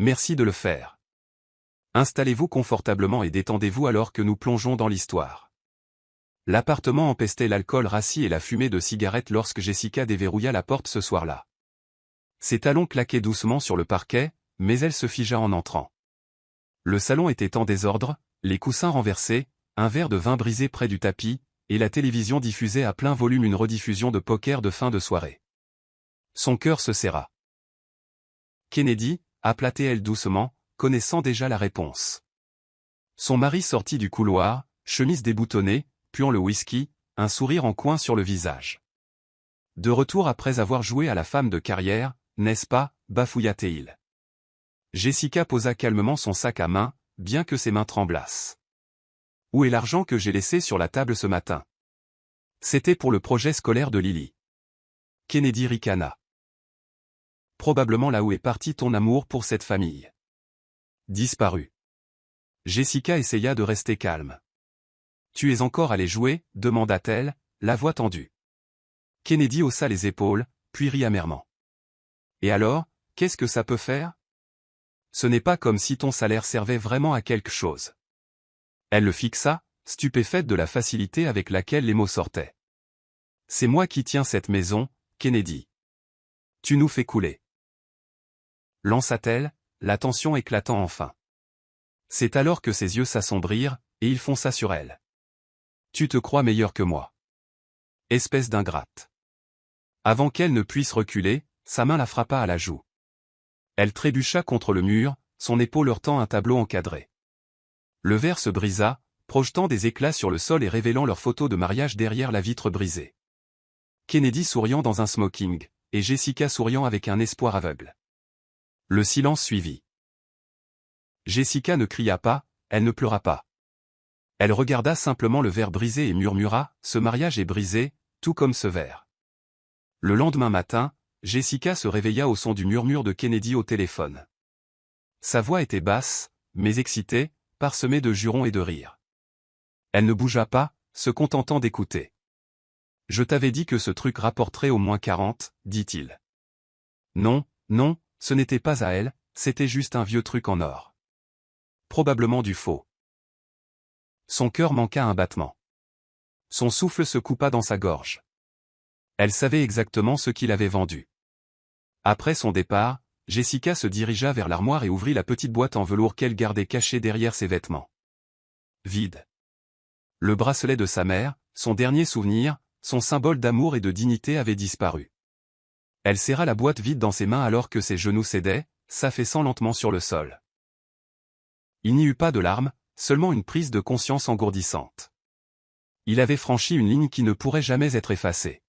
Merci de le faire. Installez-vous confortablement et détendez-vous alors que nous plongeons dans l'histoire. L'appartement empestait l'alcool rassis et la fumée de cigarettes lorsque Jessica déverrouilla la porte ce soir-là. Ses talons claquaient doucement sur le parquet, mais elle se figea en entrant. Le salon était en désordre, les coussins renversés, un verre de vin brisé près du tapis, et la télévision diffusait à plein volume une rediffusion de poker de fin de soirée. Son cœur se serra. Kennedy, appelait-elle doucement, connaissant déjà la réponse. Son mari sortit du couloir, chemise déboutonnée, puant le whisky, un sourire en coin sur le visage. De retour après avoir joué à la femme de carrière, n'est-ce pas, bafouilla-t-il. Jessica posa calmement son sac à main, bien que ses mains tremblassent. Où est l'argent que j'ai laissé sur la table ce matin? C'était pour le projet scolaire de Lily. Kennedy ricana. Probablement là où est parti ton amour pour cette famille. Disparu. Jessica essaya de rester calme. Tu es encore allé jouer, demanda-t-elle, la voix tendue. Kennedy haussa les épaules, puis rit amèrement. Et alors, qu'est-ce que ça peut faire? Ce n'est pas comme si ton salaire servait vraiment à quelque chose. Elle le fixa, stupéfaite de la facilité avec laquelle les mots sortaient. C'est moi qui tiens cette maison, Kennedy. Tu nous fais couler. Lança-t-elle, la tension éclatant enfin. C'est alors que ses yeux s'assombrirent, et il fonça sur elle. Tu te crois meilleur que moi. Espèce d'ingrate. Avant qu'elle ne puisse reculer, sa main la frappa à la joue. Elle trébucha contre le mur, son épaule heurtant un tableau encadré. Le verre se brisa, projetant des éclats sur le sol et révélant leur photo de mariage derrière la vitre brisée. Kennedy souriant dans un smoking, et Jessica souriant avec un espoir aveugle. Le silence suivit. Jessica ne cria pas, elle ne pleura pas. Elle regarda simplement le verre brisé et murmura, « Ce mariage est brisé, tout comme ce verre. » Le lendemain matin, Jessica se réveilla au son du murmure de Kennedy au téléphone. Sa voix était basse, mais excitée, parsemée de jurons et de rires. Elle ne bougea pas, se contentant d'écouter. « Je t'avais dit que ce truc rapporterait au moins 40, dit-il. Non, non, ce n'était pas à elle, c'était juste un vieux truc en or. Probablement du faux. Son cœur manqua un battement. Son souffle se coupa dans sa gorge. Elle savait exactement ce qu'il avait vendu. Après son départ, Jessica se dirigea vers l'armoire et ouvrit la petite boîte en velours qu'elle gardait cachée derrière ses vêtements. Vide. Le bracelet de sa mère, son dernier souvenir, son symbole d'amour et de dignité avait disparu. Elle serra la boîte vide dans ses mains alors que ses genoux cédaient, s'affaissant lentement sur le sol. Il n'y eut pas de larmes, seulement une prise de conscience engourdissante. Il avait franchi une ligne qui ne pourrait jamais être effacée.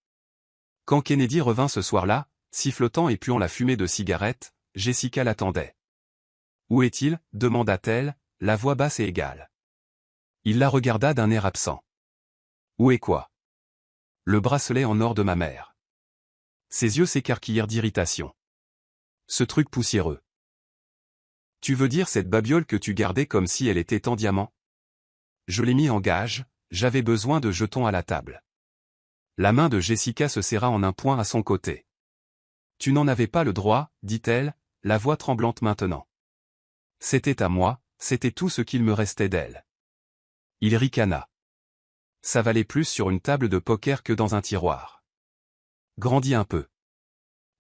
Quand Kennedy revint ce soir-là, sifflotant et puant la fumée de cigarette, Jessica l'attendait. « Où est-il » demanda-t-elle, la voix basse et égale. Il la regarda d'un air absent. « Où est quoi ?»« Le bracelet en or de ma mère. » Ses yeux s'écarquillèrent d'irritation. « Ce truc poussiéreux. Tu veux dire cette babiole que tu gardais comme si elle était en diamant? Je l'ai mis en gage, j'avais besoin de jetons à la table. » La main de Jessica se serra en un poing à son côté. « Tu n'en avais pas le droit, dit-elle, la voix tremblante maintenant. C'était à moi, c'était tout ce qu'il me restait d'elle. » Il ricana. Ça valait plus sur une table de poker que dans un tiroir. Grandis un peu.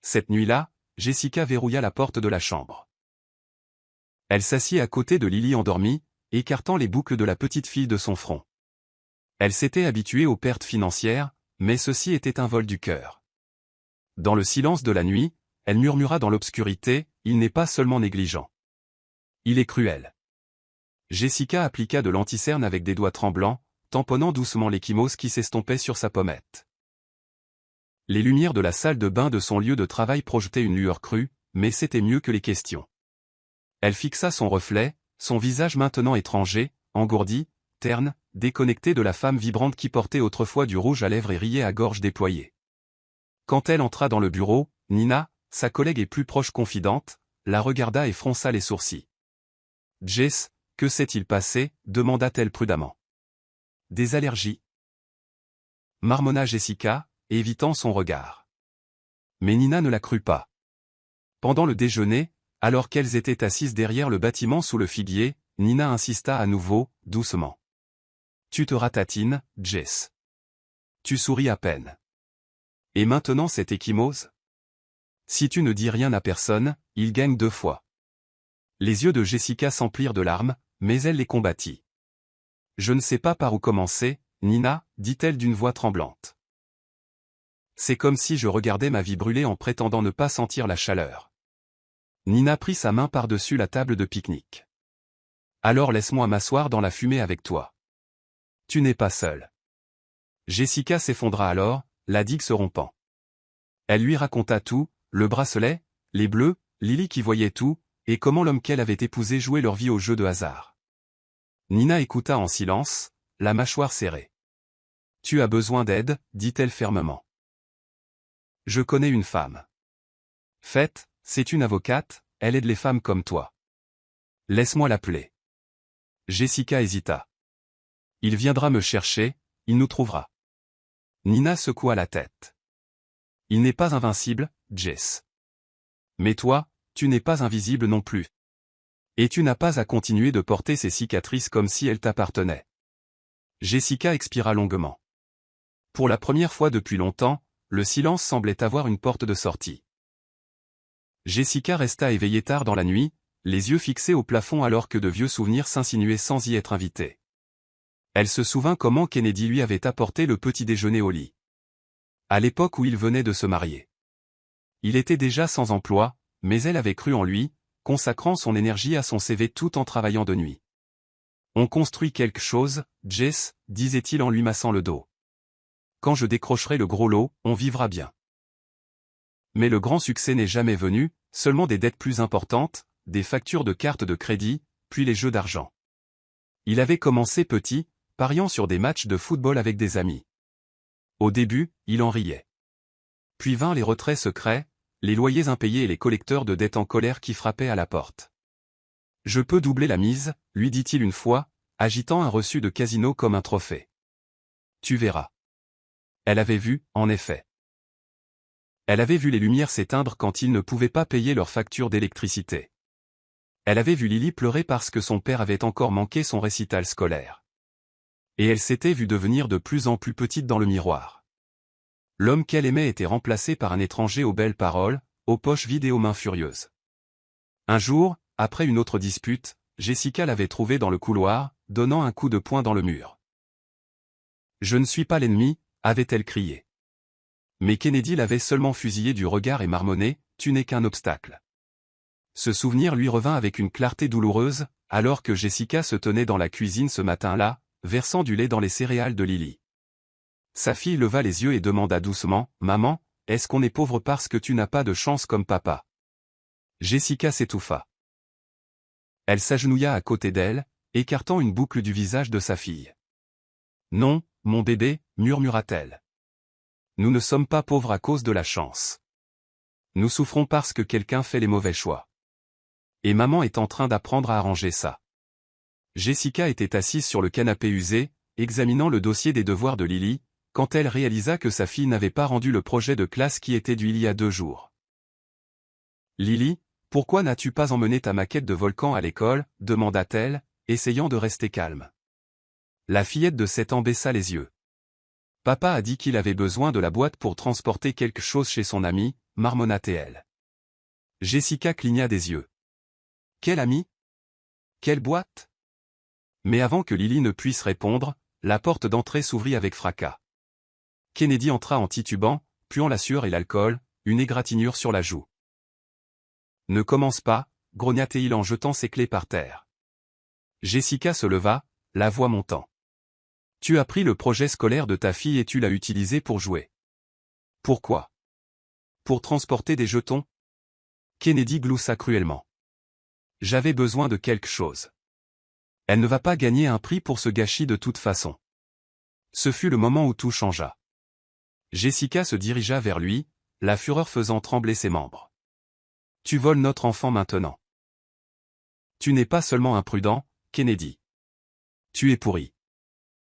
Cette nuit-là, Jessica verrouilla la porte de la chambre. Elle s'assit à côté de Lily endormie, écartant les boucles de la petite fille de son front. Elle s'était habituée aux pertes financières, mais ceci était un vol du cœur. Dans le silence de la nuit, elle murmura dans l'obscurité, « Il n'est pas seulement négligent. Il est cruel. » Jessica appliqua de l'anticerne avec des doigts tremblants, tamponnant doucement l'échymose qui s'estompait sur sa pommette. Les lumières de la salle de bain de son lieu de travail projetaient une lueur crue, mais c'était mieux que les questions. Elle fixa son reflet, son visage maintenant étranger, engourdi, terne, déconnecté de la femme vibrante qui portait autrefois du rouge à lèvres et riait à gorge déployée. Quand elle entra dans le bureau, Nina, sa collègue et plus proche confidente, la regarda et fronça les sourcils. « Jess, que s'est-il passé » demanda-t-elle prudemment. « Des allergies. » marmonna Jessica, évitant son regard. Mais Nina ne la crut pas. Pendant le déjeuner, Alors qu'elles étaient assises derrière le bâtiment sous le figuier, Nina insista à nouveau, doucement. Tu te ratatines, Jess. Tu souris à peine. Et maintenant cette échymose? Si tu ne dis rien à personne, il gagne 2 fois. Les yeux de Jessica s'emplirent de larmes, mais elle les combattit. Je ne sais pas par où commencer, Nina, dit-elle d'une voix tremblante. C'est comme si je regardais ma vie brûler en prétendant ne pas sentir la chaleur. Nina prit sa main par-dessus la table de pique-nique. Alors laisse-moi m'asseoir dans la fumée avec toi. Tu n'es pas seule. Jessica s'effondra alors, la digue se rompant. Elle lui raconta tout, le bracelet, les bleus, Lily qui voyait tout, et comment l'homme qu'elle avait épousé jouait leur vie au jeu de hasard. Nina écouta en silence, la mâchoire serrée. Tu as besoin d'aide, dit-elle fermement. Je connais une femme. Faith, c'est une avocate, elle aide les femmes comme toi. Laisse-moi l'appeler. Jessica hésita. Il viendra me chercher, il nous trouvera. Nina secoua la tête. Il n'est pas invincible, Jess. Mais toi, tu n'es pas invisible non plus. Et tu n'as pas à continuer de porter ces cicatrices comme si elles t'appartenaient. Jessica expira longuement. Pour la première fois depuis longtemps, le silence semblait avoir une porte de sortie. Jessica resta éveillée tard dans la nuit, les yeux fixés au plafond alors que de vieux souvenirs s'insinuaient sans y être invitée. Elle se souvint comment Kennedy lui avait apporté le petit déjeuner au lit. À l'époque où il venait de se marier. Il était déjà sans emploi, mais elle avait cru en lui, consacrant son énergie à son CV tout en travaillant de nuit. On construit quelque chose, Jess, disait-il en lui massant le dos. Quand je décrocherai le gros lot, on vivra bien. Mais le grand succès n'est jamais venu, seulement des dettes plus importantes, des factures de cartes de crédit, puis les jeux d'argent. Il avait commencé petit, pariant sur des matchs de football avec des amis. Au début, il en riait. Puis vinrent les retraits secrets, les loyers impayés et les collecteurs de dettes en colère qui frappaient à la porte. Je peux doubler la mise, lui dit-il une fois, agitant un reçu de casino comme un trophée. Tu verras. Elle avait vu, en effet. Elle avait vu les lumières s'éteindre quand ils ne pouvaient pas payer leurs factures d'électricité. Elle avait vu Lily pleurer parce que son père avait encore manqué son récital scolaire. Et elle s'était vue devenir de plus en plus petite dans le miroir. L'homme qu'elle aimait était remplacé par un étranger aux belles paroles, aux poches vides et aux mains furieuses. Un jour, après une autre dispute, Jessica l'avait trouvé dans le couloir, donnant un coup de poing dans le mur. « Je ne suis pas l'ennemi », avait-elle crié. Mais Kennedy l'avait seulement fusillé du regard et marmonné, « Tu n'es qu'un obstacle ». Ce souvenir lui revint avec une clarté douloureuse, alors que Jessica se tenait dans la cuisine ce matin-là, versant du lait dans les céréales de Lily. Sa fille leva les yeux et demanda doucement, « Maman, est-ce qu'on est pauvre parce que tu n'as pas de chance comme papa ?» Jessica s'étouffa. Elle s'agenouilla à côté d'elle, écartant une boucle du visage de sa fille. « Non, mon bébé, murmura-t-elle. Nous ne sommes pas pauvres à cause de la chance. Nous souffrons parce que quelqu'un fait les mauvais choix. Et maman est en train d'apprendre à arranger ça. » Jessica était assise sur le canapé usé, examinant le dossier des devoirs de Lily, quand elle réalisa que sa fille n'avait pas rendu le projet de classe qui était dû il y a 2 jours. « Lily, pourquoi n'as-tu pas emmené ta maquette de volcan à l'école ?» demanda-t-elle, essayant de rester calme. La fillette de 7 ans baissa les yeux. « Papa a dit qu'il avait besoin de la boîte pour transporter quelque chose chez son ami, marmonna-t-elle. Jessica cligna des yeux. « Quel ami ? Quelle boîte ?» Mais avant que Lily ne puisse répondre, la porte d'entrée s'ouvrit avec fracas. Kennedy entra en titubant, puant la sueur et l'alcool, une égratignure sur la joue. « Ne commence pas, grogna-t-il en jetant ses clés par terre. Jessica se leva, la voix montant. « Tu as pris le projet scolaire de ta fille et tu l'as utilisé pour jouer. Pourquoi ? Pour transporter des jetons ? » Kennedy gloussa cruellement. « J'avais besoin de quelque chose. Elle ne va pas gagner un prix pour ce gâchis de toute façon. » Ce fut le moment où tout changea. Jessica se dirigea vers lui, la fureur faisant trembler ses membres. « Tu voles notre enfant maintenant. Tu n'es pas seulement imprudent, Kennedy. Tu es pourri. »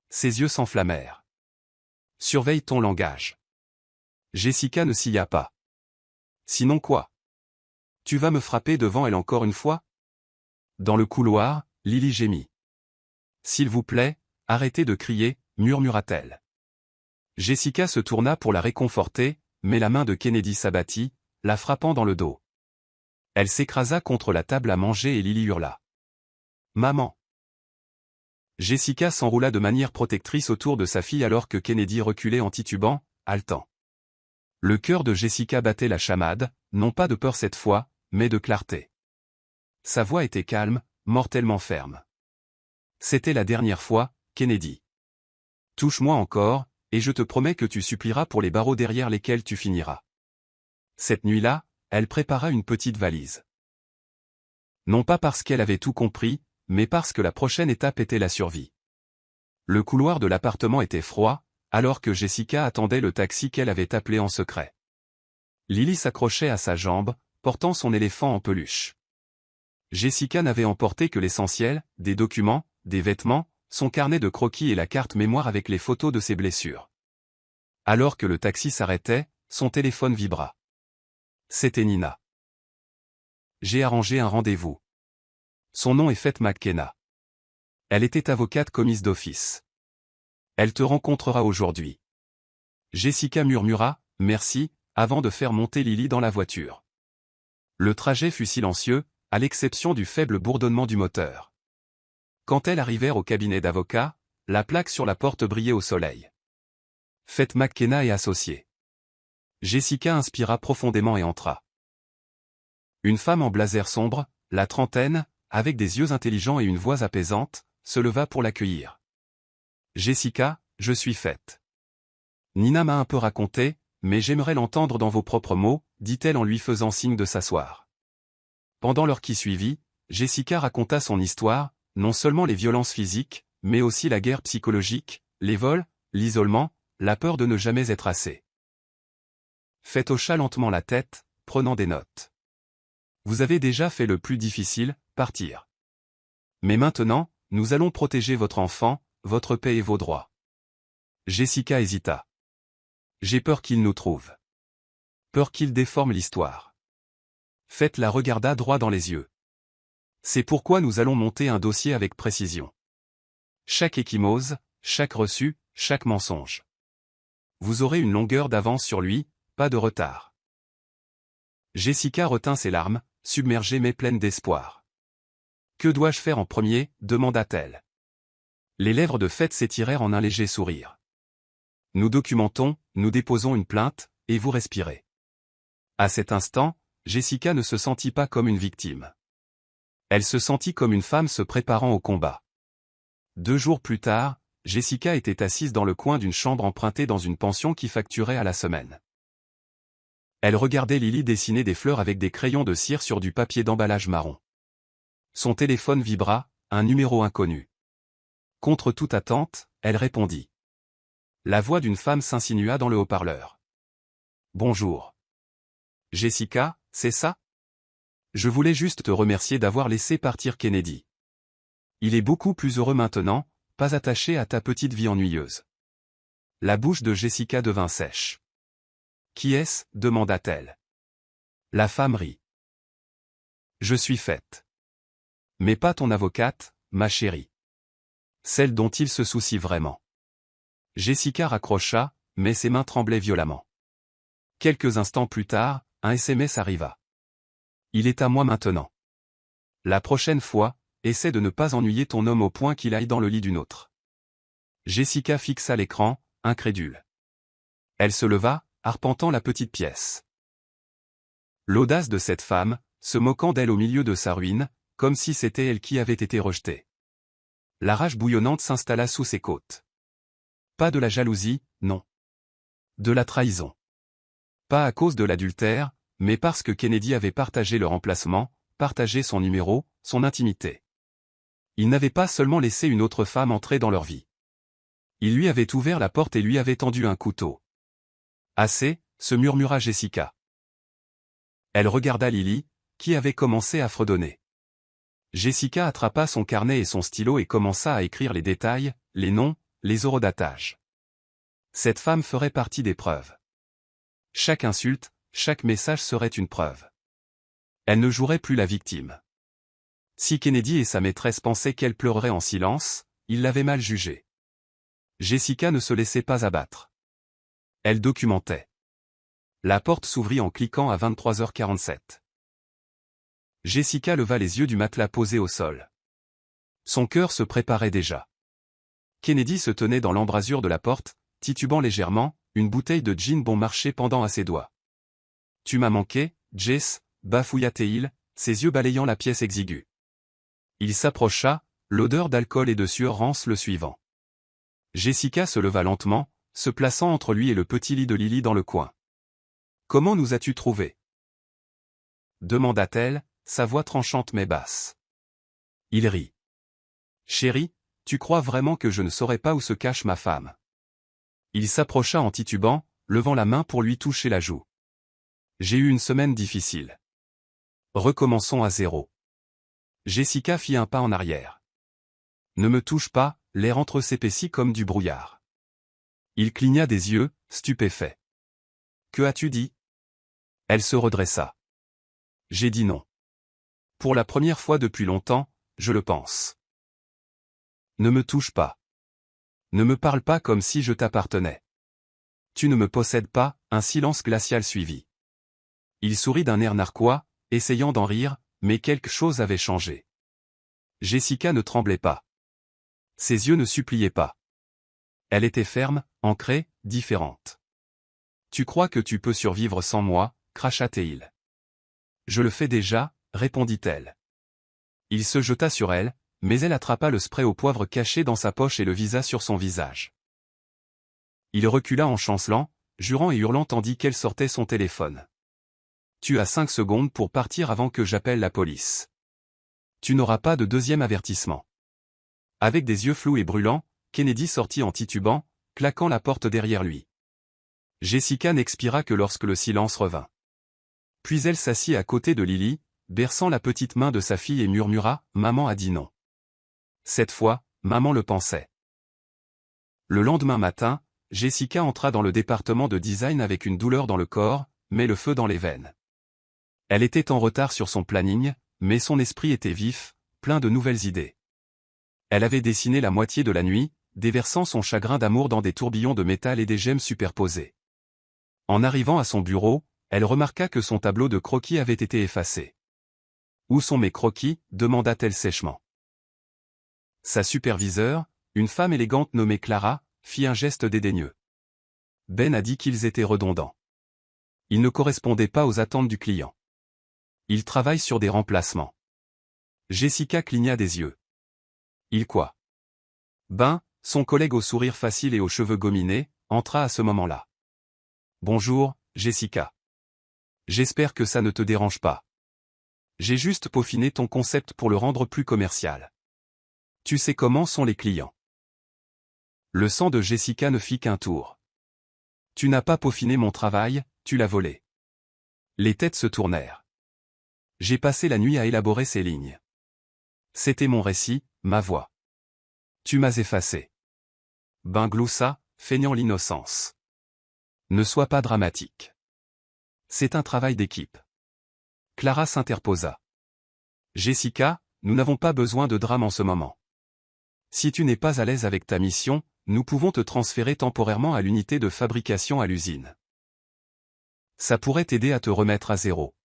Ses yeux s'enflammèrent. « Surveille ton langage. » Jessica ne sia pas. « Sinon quoi ? Tu vas me frapper devant elle encore une fois? Dans le couloir, Lily gémit. S'il vous plaît, arrêtez de crier, murmura-t-elle. Jessica se tourna pour la réconforter, mais la main de Kennedy s'abattit, la frappant dans le dos. Elle s'écrasa contre la table à manger et Lily hurla. Maman! Jessica s'enroula de manière protectrice autour de sa fille alors que Kennedy reculait en titubant, haletant. Le cœur de Jessica battait la chamade, non pas de peur cette fois, mais de clarté. Sa voix était calme, mortellement ferme. C'était la dernière fois, Kennedy. Touche-moi encore, et je te promets que tu supplieras pour les barreaux derrière lesquels tu finiras. Cette nuit-là, elle prépara une petite valise. Non pas parce qu'elle avait tout compris, mais parce que la prochaine étape était la survie. Le couloir de l'appartement était froid, alors que Jessica attendait le taxi qu'elle avait appelé en secret. Lily s'accrochait à sa jambe, portant son éléphant en peluche. Jessica n'avait emporté que l'essentiel, des documents, des vêtements, son carnet de croquis et la carte mémoire avec les photos de ses blessures. Alors que le taxi s'arrêtait, son téléphone vibra. C'était Nina. J'ai arrangé un rendez-vous. Son nom est Faith McKenna. Elle était avocate commise d'office. Elle te rencontrera aujourd'hui. Jessica murmura, merci, avant de faire monter Lily dans la voiture. Le trajet fut silencieux, à l'exception du faible bourdonnement du moteur. Quand elles arrivèrent au cabinet d'avocat, la plaque sur la porte brillait au soleil. Faith McKenna et associée. Jessica inspira profondément et entra. Une femme en blazer sombre, la trentaine, avec des yeux intelligents et une voix apaisante, se leva pour l'accueillir. Jessica, je suis Faith. Nina m'a un peu raconté, mais j'aimerais l'entendre dans vos propres mots, dit-elle en lui faisant signe de s'asseoir. Pendant l'heure qui suivit, Jessica raconta son histoire, non seulement les violences physiques, mais aussi la guerre psychologique, les vols, l'isolement, la peur de ne jamais être assez. Faith hocha lentement la tête, prenant des notes. Vous avez déjà fait le plus difficile, partir. Mais maintenant, nous allons protéger votre enfant, votre paix et vos droits. Jessica hésita. J'ai peur qu'il nous trouve. Peur qu'il déforme l'histoire. Faith la regarda droit dans les yeux. C'est pourquoi nous allons monter un dossier avec précision. Chaque échymose, chaque reçu, chaque mensonge. Vous aurez une longueur d'avance sur lui, pas de retard. Jessica retint ses larmes, submergée mais pleine d'espoir. Que dois-je faire en premier, demanda-t-elle. Les lèvres de Faith s'étirèrent en un léger sourire. Nous documentons, nous déposons une plainte, et vous respirez. À cet instant, Jessica ne se sentit pas comme une victime. Elle se sentit comme une femme se préparant au combat. 2 jours plus tard, Jessica était assise dans le coin d'une chambre empruntée dans une pension qui facturait à la semaine. Elle regardait Lily dessiner des fleurs avec des crayons de cire sur du papier d'emballage marron. Son téléphone vibra, un numéro inconnu. Contre toute attente, elle répondit. La voix d'une femme s'insinua dans le haut-parleur. Bonjour. Jessica, c'est ça? Je voulais juste te remercier d'avoir laissé partir Kennedy. Il est beaucoup plus heureux maintenant, pas attaché à ta petite vie ennuyeuse. La bouche de Jessica devint sèche. Qui est-ce? Demanda-t-elle. La femme rit. Je suis Faith. Mais pas ton avocate, ma chérie. Celle dont il se soucie vraiment. Jessica raccrocha, mais ses mains tremblaient violemment. Quelques instants plus tard, un SMS arriva. Il est à moi maintenant. La prochaine fois, essaie de ne pas ennuyer ton homme au point qu'il aille dans le lit d'une autre. Jessica fixa l'écran, incrédule. Elle se leva, arpentant la petite pièce. L'audace de cette femme, se moquant d'elle au milieu de sa ruine, comme si c'était elle qui avait été rejetée. La rage bouillonnante s'installa sous ses côtes. Pas de la jalousie, non. De la trahison. Pas à cause de l'adultère, mais parce que Kennedy avait partagé leur emplacement, partagé son numéro, son intimité. Il n'avait pas seulement laissé une autre femme entrer dans leur vie. Il lui avait ouvert la porte et lui avait tendu un couteau. Assez, se murmura Jessica. Elle regarda Lily, qui avait commencé à fredonner. Jessica attrapa son carnet et son stylo et commença à écrire les détails, les noms, les horodatage. Cette femme ferait partie des preuves. Chaque insulte, chaque message serait une preuve. Elle ne jouerait plus la victime. Si Kennedy et sa maîtresse pensaient qu'elle pleurerait en silence, ils l'avaient mal jugée. Jessica ne se laissait pas abattre. Elle documentait. La porte s'ouvrit en cliquant à 23h47. Jessica leva les yeux du matelas posé au sol. Son cœur se préparait déjà. Kennedy se tenait dans l'embrasure de la porte, titubant légèrement, une bouteille de gin bon marché pendant à ses doigts. « Tu m'as manqué, Jess » bafouilla-t-il, ses yeux balayant la pièce exiguë. Il s'approcha, l'odeur d'alcool et de sueur rance le suivant. Jessica se leva lentement, se plaçant entre lui et le petit lit de Lily dans le coin. « Comment nous as-tu trouvés » demanda-t-elle, sa voix tranchante mais basse. Il rit. « Chérie, tu crois vraiment que je ne saurais pas où se cache ma femme ?» Il s'approcha en titubant, levant la main pour lui toucher la joue. « J'ai eu une semaine difficile. Recommençons à zéro. » Jessica fit un pas en arrière. « Ne me touche pas », l'air entre-s'épaissit comme du brouillard. Il cligna des yeux, stupéfait. « Que as-tu dit ?» Elle se redressa. « J'ai dit non. Pour la première fois depuis longtemps, je le pense. Ne me touche pas. Ne me parle pas comme si je t'appartenais. Tu ne me possèdes pas. » Un silence glacial suivit. Il sourit d'un air narquois, essayant d'en rire, mais quelque chose avait changé. Jessica ne tremblait pas. Ses yeux ne suppliaient pas. Elle était ferme, ancrée, différente. « Tu crois que tu peux survivre sans moi » cracha-t-il. « Je le fais déjà » répondit-elle. Il se jeta sur elle, mais elle attrapa le spray au poivre caché dans sa poche et le visa sur son visage. Il recula en chancelant, jurant et hurlant tandis qu'elle sortait son téléphone. « Tu as 5 secondes pour partir avant que j'appelle la police. Tu n'auras pas de deuxième avertissement. » Avec des yeux flous et brûlants, Kennedy sortit en titubant, claquant la porte derrière lui. Jessica n'expira que lorsque le silence revint. Puis elle s'assit à côté de Lily, berçant la petite main de sa fille et murmura « Maman a dit non. » Cette fois, maman le pensait. Le lendemain matin, Jessica entra dans le département de design avec une douleur dans le corps, mais le feu dans les veines. Elle était en retard sur son planning, mais son esprit était vif, plein de nouvelles idées. Elle avait dessiné la moitié de la nuit, déversant son chagrin d'amour dans des tourbillons de métal et des gemmes superposées. En arrivant à son bureau, elle remarqua que son tableau de croquis avait été effacé. « Où sont mes croquis » demanda-t-elle sèchement. Sa superviseure, une femme élégante nommée Clara, fit un geste dédaigneux. Ben a dit qu'ils étaient redondants. Ils ne correspondaient pas aux attentes du client. Il travaille sur des remplacements. Jessica cligna des yeux. Il quoi? Ben, son collègue au sourire facile et aux cheveux gominés, entra à ce moment-là. Bonjour, Jessica. J'espère que ça ne te dérange pas. J'ai juste peaufiné ton concept pour le rendre plus commercial. Tu sais comment sont les clients. Le sang de Jessica ne fit qu'un tour. Tu n'as pas peaufiné mon travail, tu l'as volé. Les têtes se tournèrent. J'ai passé la nuit à élaborer ces lignes. C'était mon récit, ma voix. Tu m'as effacé. Ben gloussa, feignant l'innocence. Ne sois pas dramatique. C'est un travail d'équipe. Clara s'interposa. Jessica, nous n'avons pas besoin de drame en ce moment. Si tu n'es pas à l'aise avec ta mission, nous pouvons te transférer temporairement à l'unité de fabrication à l'usine. Ça pourrait t'aider à te remettre à zéro.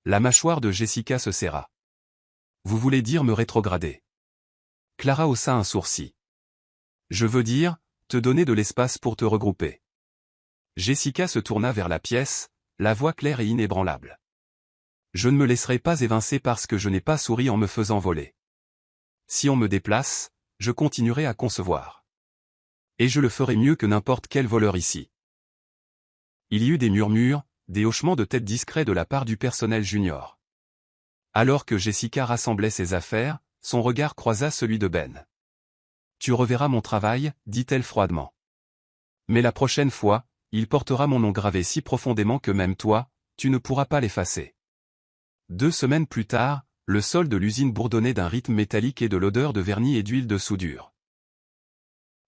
La mâchoire de Jessica se serra. Vous voulez dire me rétrograder? Clara haussa un sourcil. Je veux dire, te donner de l'espace pour te regrouper. Jessica se tourna vers la pièce, la voix claire et inébranlable. Je ne me laisserai pas évincer parce que je n'ai pas souri en me faisant voler. Si on me déplace, je continuerai à concevoir. Et je le ferai mieux que n'importe quel voleur ici. Il y eut des murmures, des hochements de tête discrets de la part du personnel junior. Alors que Jessica rassemblait ses affaires, son regard croisa celui de Ben. Tu reverras mon travail, dit-elle froidement. Mais la prochaine fois, il portera mon nom gravé si profondément que même toi, tu ne pourras pas l'effacer. 2 semaines plus tard, le sol de l'usine bourdonnait d'un rythme métallique et de l'odeur de vernis et d'huile de soudure.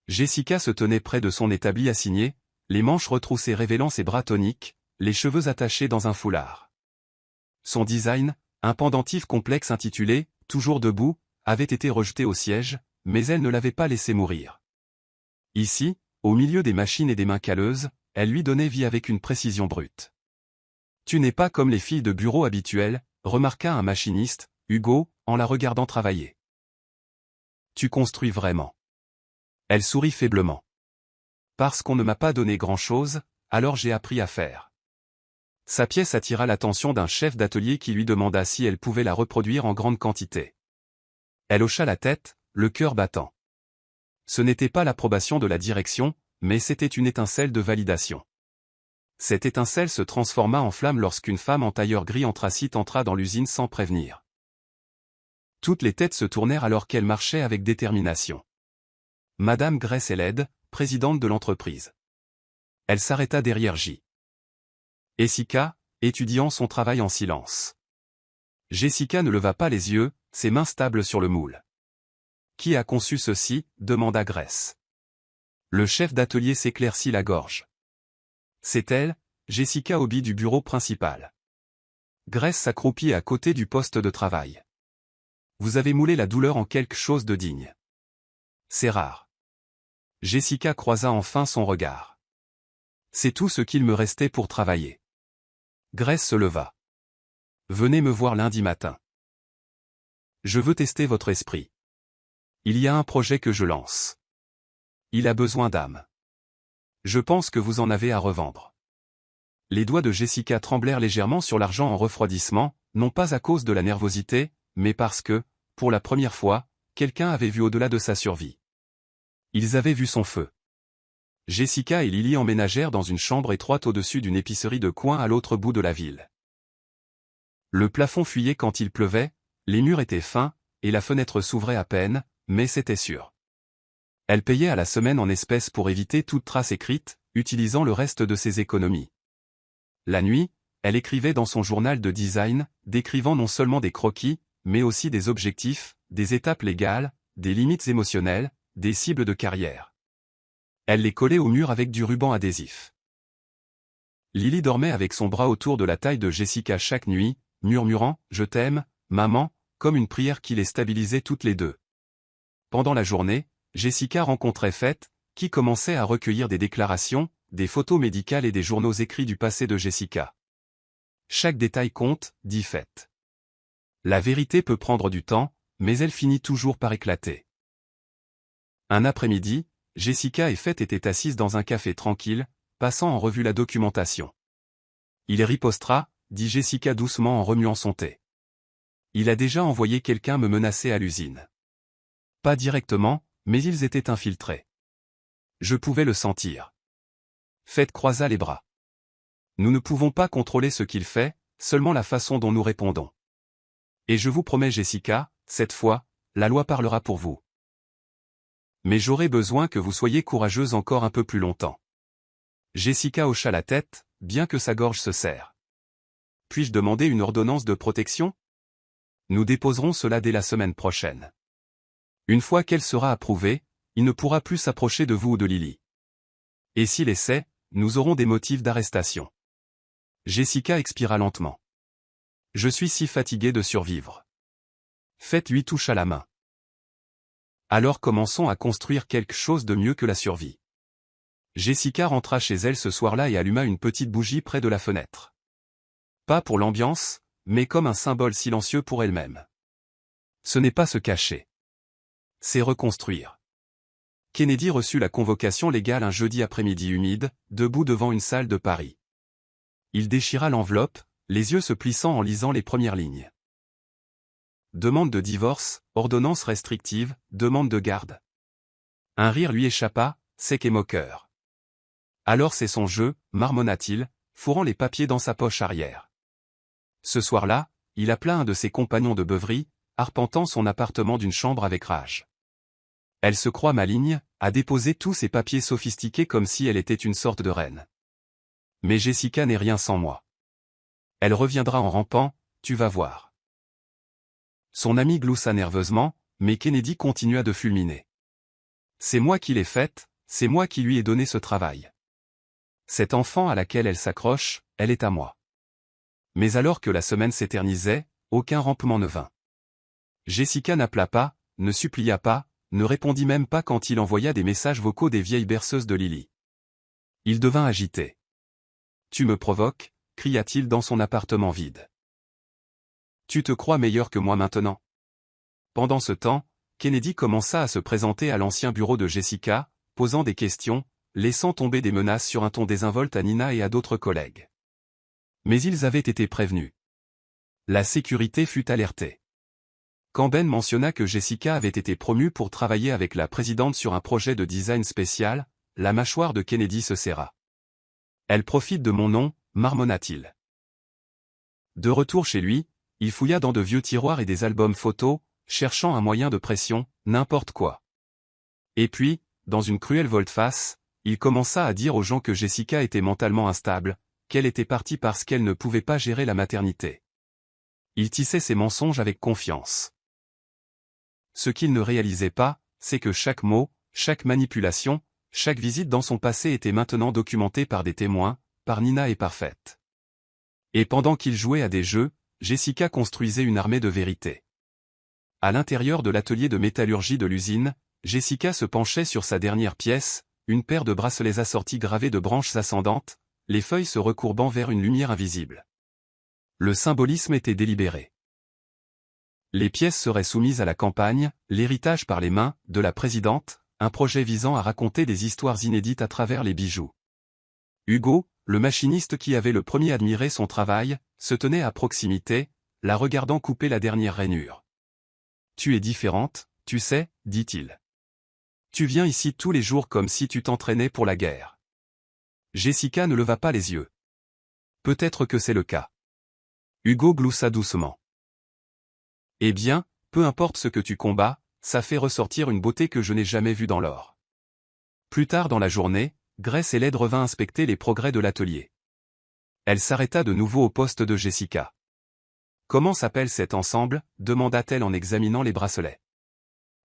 Jessica se tenait près de son établi assigné, les manches retroussées révélant ses bras toniques, les cheveux attachés dans un foulard. Son design, un pendentif complexe intitulé « Toujours debout », avait été rejeté au siège, mais elle ne l'avait pas laissé mourir. Ici, au milieu des machines et des mains calleuses, elle lui donnait vie avec une précision brute. « Tu n'es pas comme les filles de bureau habituelles », remarqua un machiniste, Hugo, en la regardant travailler. « Tu construis vraiment. » Elle sourit faiblement. « Parce qu'on ne m'a pas donné grand-chose, alors j'ai appris à faire. » Sa pièce attira l'attention d'un chef d'atelier qui lui demanda si elle pouvait la reproduire en grande quantité. Elle hocha la tête, le cœur battant. Ce n'était pas l'approbation de la direction, mais c'était une étincelle de validation. Cette étincelle se transforma en flamme lorsqu'une femme en tailleur gris anthracite entra dans l'usine sans prévenir. Toutes les têtes se tournèrent alors qu'elle marchait avec détermination. Madame Grace Eled, présidente de l'entreprise. Elle s'arrêta derrière J. Jessica, étudiant son travail en silence. Jessica ne leva pas les yeux, ses mains stables sur le moule. « Qui a conçu ceci » demanda Grace. Le chef d'atelier s'éclaircit la gorge. « C'est elle, Jessica Obi du bureau principal. » Grace s'accroupit à côté du poste de travail. « Vous avez moulé la douleur en quelque chose de digne. C'est rare. » Jessica croisa enfin son regard. « C'est tout ce qu'il me restait pour travailler. » Grace se leva. « Venez me voir lundi matin. Je veux tester votre esprit. Il y a un projet que je lance. Il a besoin d'âme. Je pense que vous en avez à revendre. » Les doigts de Jessica tremblèrent légèrement sur l'argent en refroidissement, non pas à cause de la nervosité, mais parce que, pour la première fois, quelqu'un avait vu au-delà de sa survie. Ils avaient vu son feu. Jessica et Lily emménagèrent dans une chambre étroite au-dessus d'une épicerie de coin à l'autre bout de la ville. Le plafond fuyait quand il pleuvait, les murs étaient fins, et la fenêtre s'ouvrait à peine, mais c'était sûr. Elle payait à la semaine en espèces pour éviter toute trace écrite, utilisant le reste de ses économies. La nuit, elle écrivait dans son journal de design, décrivant non seulement des croquis, mais aussi des objectifs, des étapes légales, des limites émotionnelles, des cibles de carrière. Elle les collait au mur avec du ruban adhésif. Lily dormait avec son bras autour de la taille de Jessica chaque nuit, murmurant « Je t'aime, maman », comme une prière qui les stabilisait toutes les deux. Pendant la journée, Jessica rencontrait Faith, qui commençait à recueillir des déclarations, des photos médicales et des journaux écrits du passé de Jessica. Chaque détail compte, dit Faith. La vérité peut prendre du temps, mais elle finit toujours par éclater. Un après-midi, Jessica et Faith étaient assises dans un café tranquille, passant en revue la documentation. Il ripostera, dit Jessica doucement en remuant son thé. Il a déjà envoyé quelqu'un me menacer à l'usine. Pas directement, mais ils étaient infiltrés. Je pouvais le sentir. Faith croisa les bras. Nous ne pouvons pas contrôler ce qu'il fait, seulement la façon dont nous répondons. Et je vous promets Jessica, cette fois, la loi parlera pour vous. Mais j'aurai besoin que vous soyez courageuse encore un peu plus longtemps. Jessica hocha la tête, bien que sa gorge se serre. Puis-je demander une ordonnance de protection ? Nous déposerons cela dès la semaine prochaine. Une fois qu'elle sera approuvée, il ne pourra plus s'approcher de vous ou de Lily. Et s'il essaie, nous aurons des motifs d'arrestation. Jessica expira lentement. Je suis si fatiguée de survivre. Faith lui toucha la main. Alors commençons à construire quelque chose de mieux que la survie. Jessica rentra chez elle ce soir-là et alluma une petite bougie près de la fenêtre. Pas pour l'ambiance, mais comme un symbole silencieux pour elle-même. Ce n'est pas se cacher. C'est reconstruire. Kennedy reçut la convocation légale un jeudi après-midi humide, debout devant une salle de Paris. Il déchira l'enveloppe, les yeux se plissant en lisant les premières lignes. Demande de divorce, ordonnance restrictive, demande de garde. Un rire lui échappa, sec et moqueur. Alors c'est son jeu, marmonna-t-il, fourrant les papiers dans sa poche arrière. Ce soir-là, il appela un de ses compagnons de beuverie, arpentant son appartement d'une chambre avec rage. Elle se croit maligne, à déposer tous ses papiers sophistiqués comme si elle était une sorte de reine. Mais Jessica n'est rien sans moi. Elle reviendra en rampant, tu vas voir. Son ami gloussa nerveusement, mais Kennedy continua de fulminer. C'est moi qui l'ai faite, c'est moi qui lui ai donné ce travail. Cet enfant à laquelle elle s'accroche, elle est à moi. Mais alors que la semaine s'éternisait, aucun rampement ne vint. Jessica n'appela pas, ne supplia pas, ne répondit même pas quand il envoya des messages vocaux des vieilles berceuses de Lily. Il devint agité. « Tu me provoques » cria-t-il dans son appartement vide. « Tu te crois meilleur que moi maintenant ?» Pendant ce temps, Kennedy commença à se présenter à l'ancien bureau de Jessica, posant des questions, laissant tomber des menaces sur un ton désinvolte à Nina et à d'autres collègues. Mais ils avaient été prévenus. La sécurité fut alertée. Quand Ben mentionna que Jessica avait été promue pour travailler avec la présidente sur un projet de design spécial, la mâchoire de Kennedy se serra. « Elle profite de mon nom », marmonna-t-il. De retour chez lui, il fouilla dans de vieux tiroirs et des albums photos, cherchant un moyen de pression, n'importe quoi. Et puis, dans une cruelle volte-face, il commença à dire aux gens que Jessica était mentalement instable, qu'elle était partie parce qu'elle ne pouvait pas gérer la maternité. Il tissait ses mensonges avec confiance. Ce qu'il ne réalisait pas, c'est que chaque mot, chaque manipulation, chaque visite dans son passé était maintenant documentée par des témoins, par Nina et par Faith. Et pendant qu'il jouait à des jeux, Jessica construisait une armée de vérité. À l'intérieur de l'atelier de métallurgie de l'usine, Jessica se penchait sur sa dernière pièce, une paire de bracelets assortis gravés de branches ascendantes, les feuilles se recourbant vers une lumière invisible. Le symbolisme était délibéré. Les pièces seraient soumises à la campagne, l'héritage par les mains de la présidente, un projet visant à raconter des histoires inédites à travers les bijoux. Hugo, le machiniste qui avait le premier admiré son travail, se tenait à proximité, la regardant couper la dernière rainure. « Tu es différente, tu sais, dit-il. Tu viens ici tous les jours comme si tu t'entraînais pour la guerre. » Jessica ne leva pas les yeux. Peut-être que c'est le cas. Hugo gloussa doucement. Eh bien, peu importe ce que tu combats, ça fait ressortir une beauté que je n'ai jamais vue dans l'or. Plus tard dans la journée, Grace et Led revint inspecter les progrès de l'atelier. Elle s'arrêta de nouveau au poste de Jessica. « Comment s'appelle cet ensemble » demanda-t-elle en examinant les bracelets.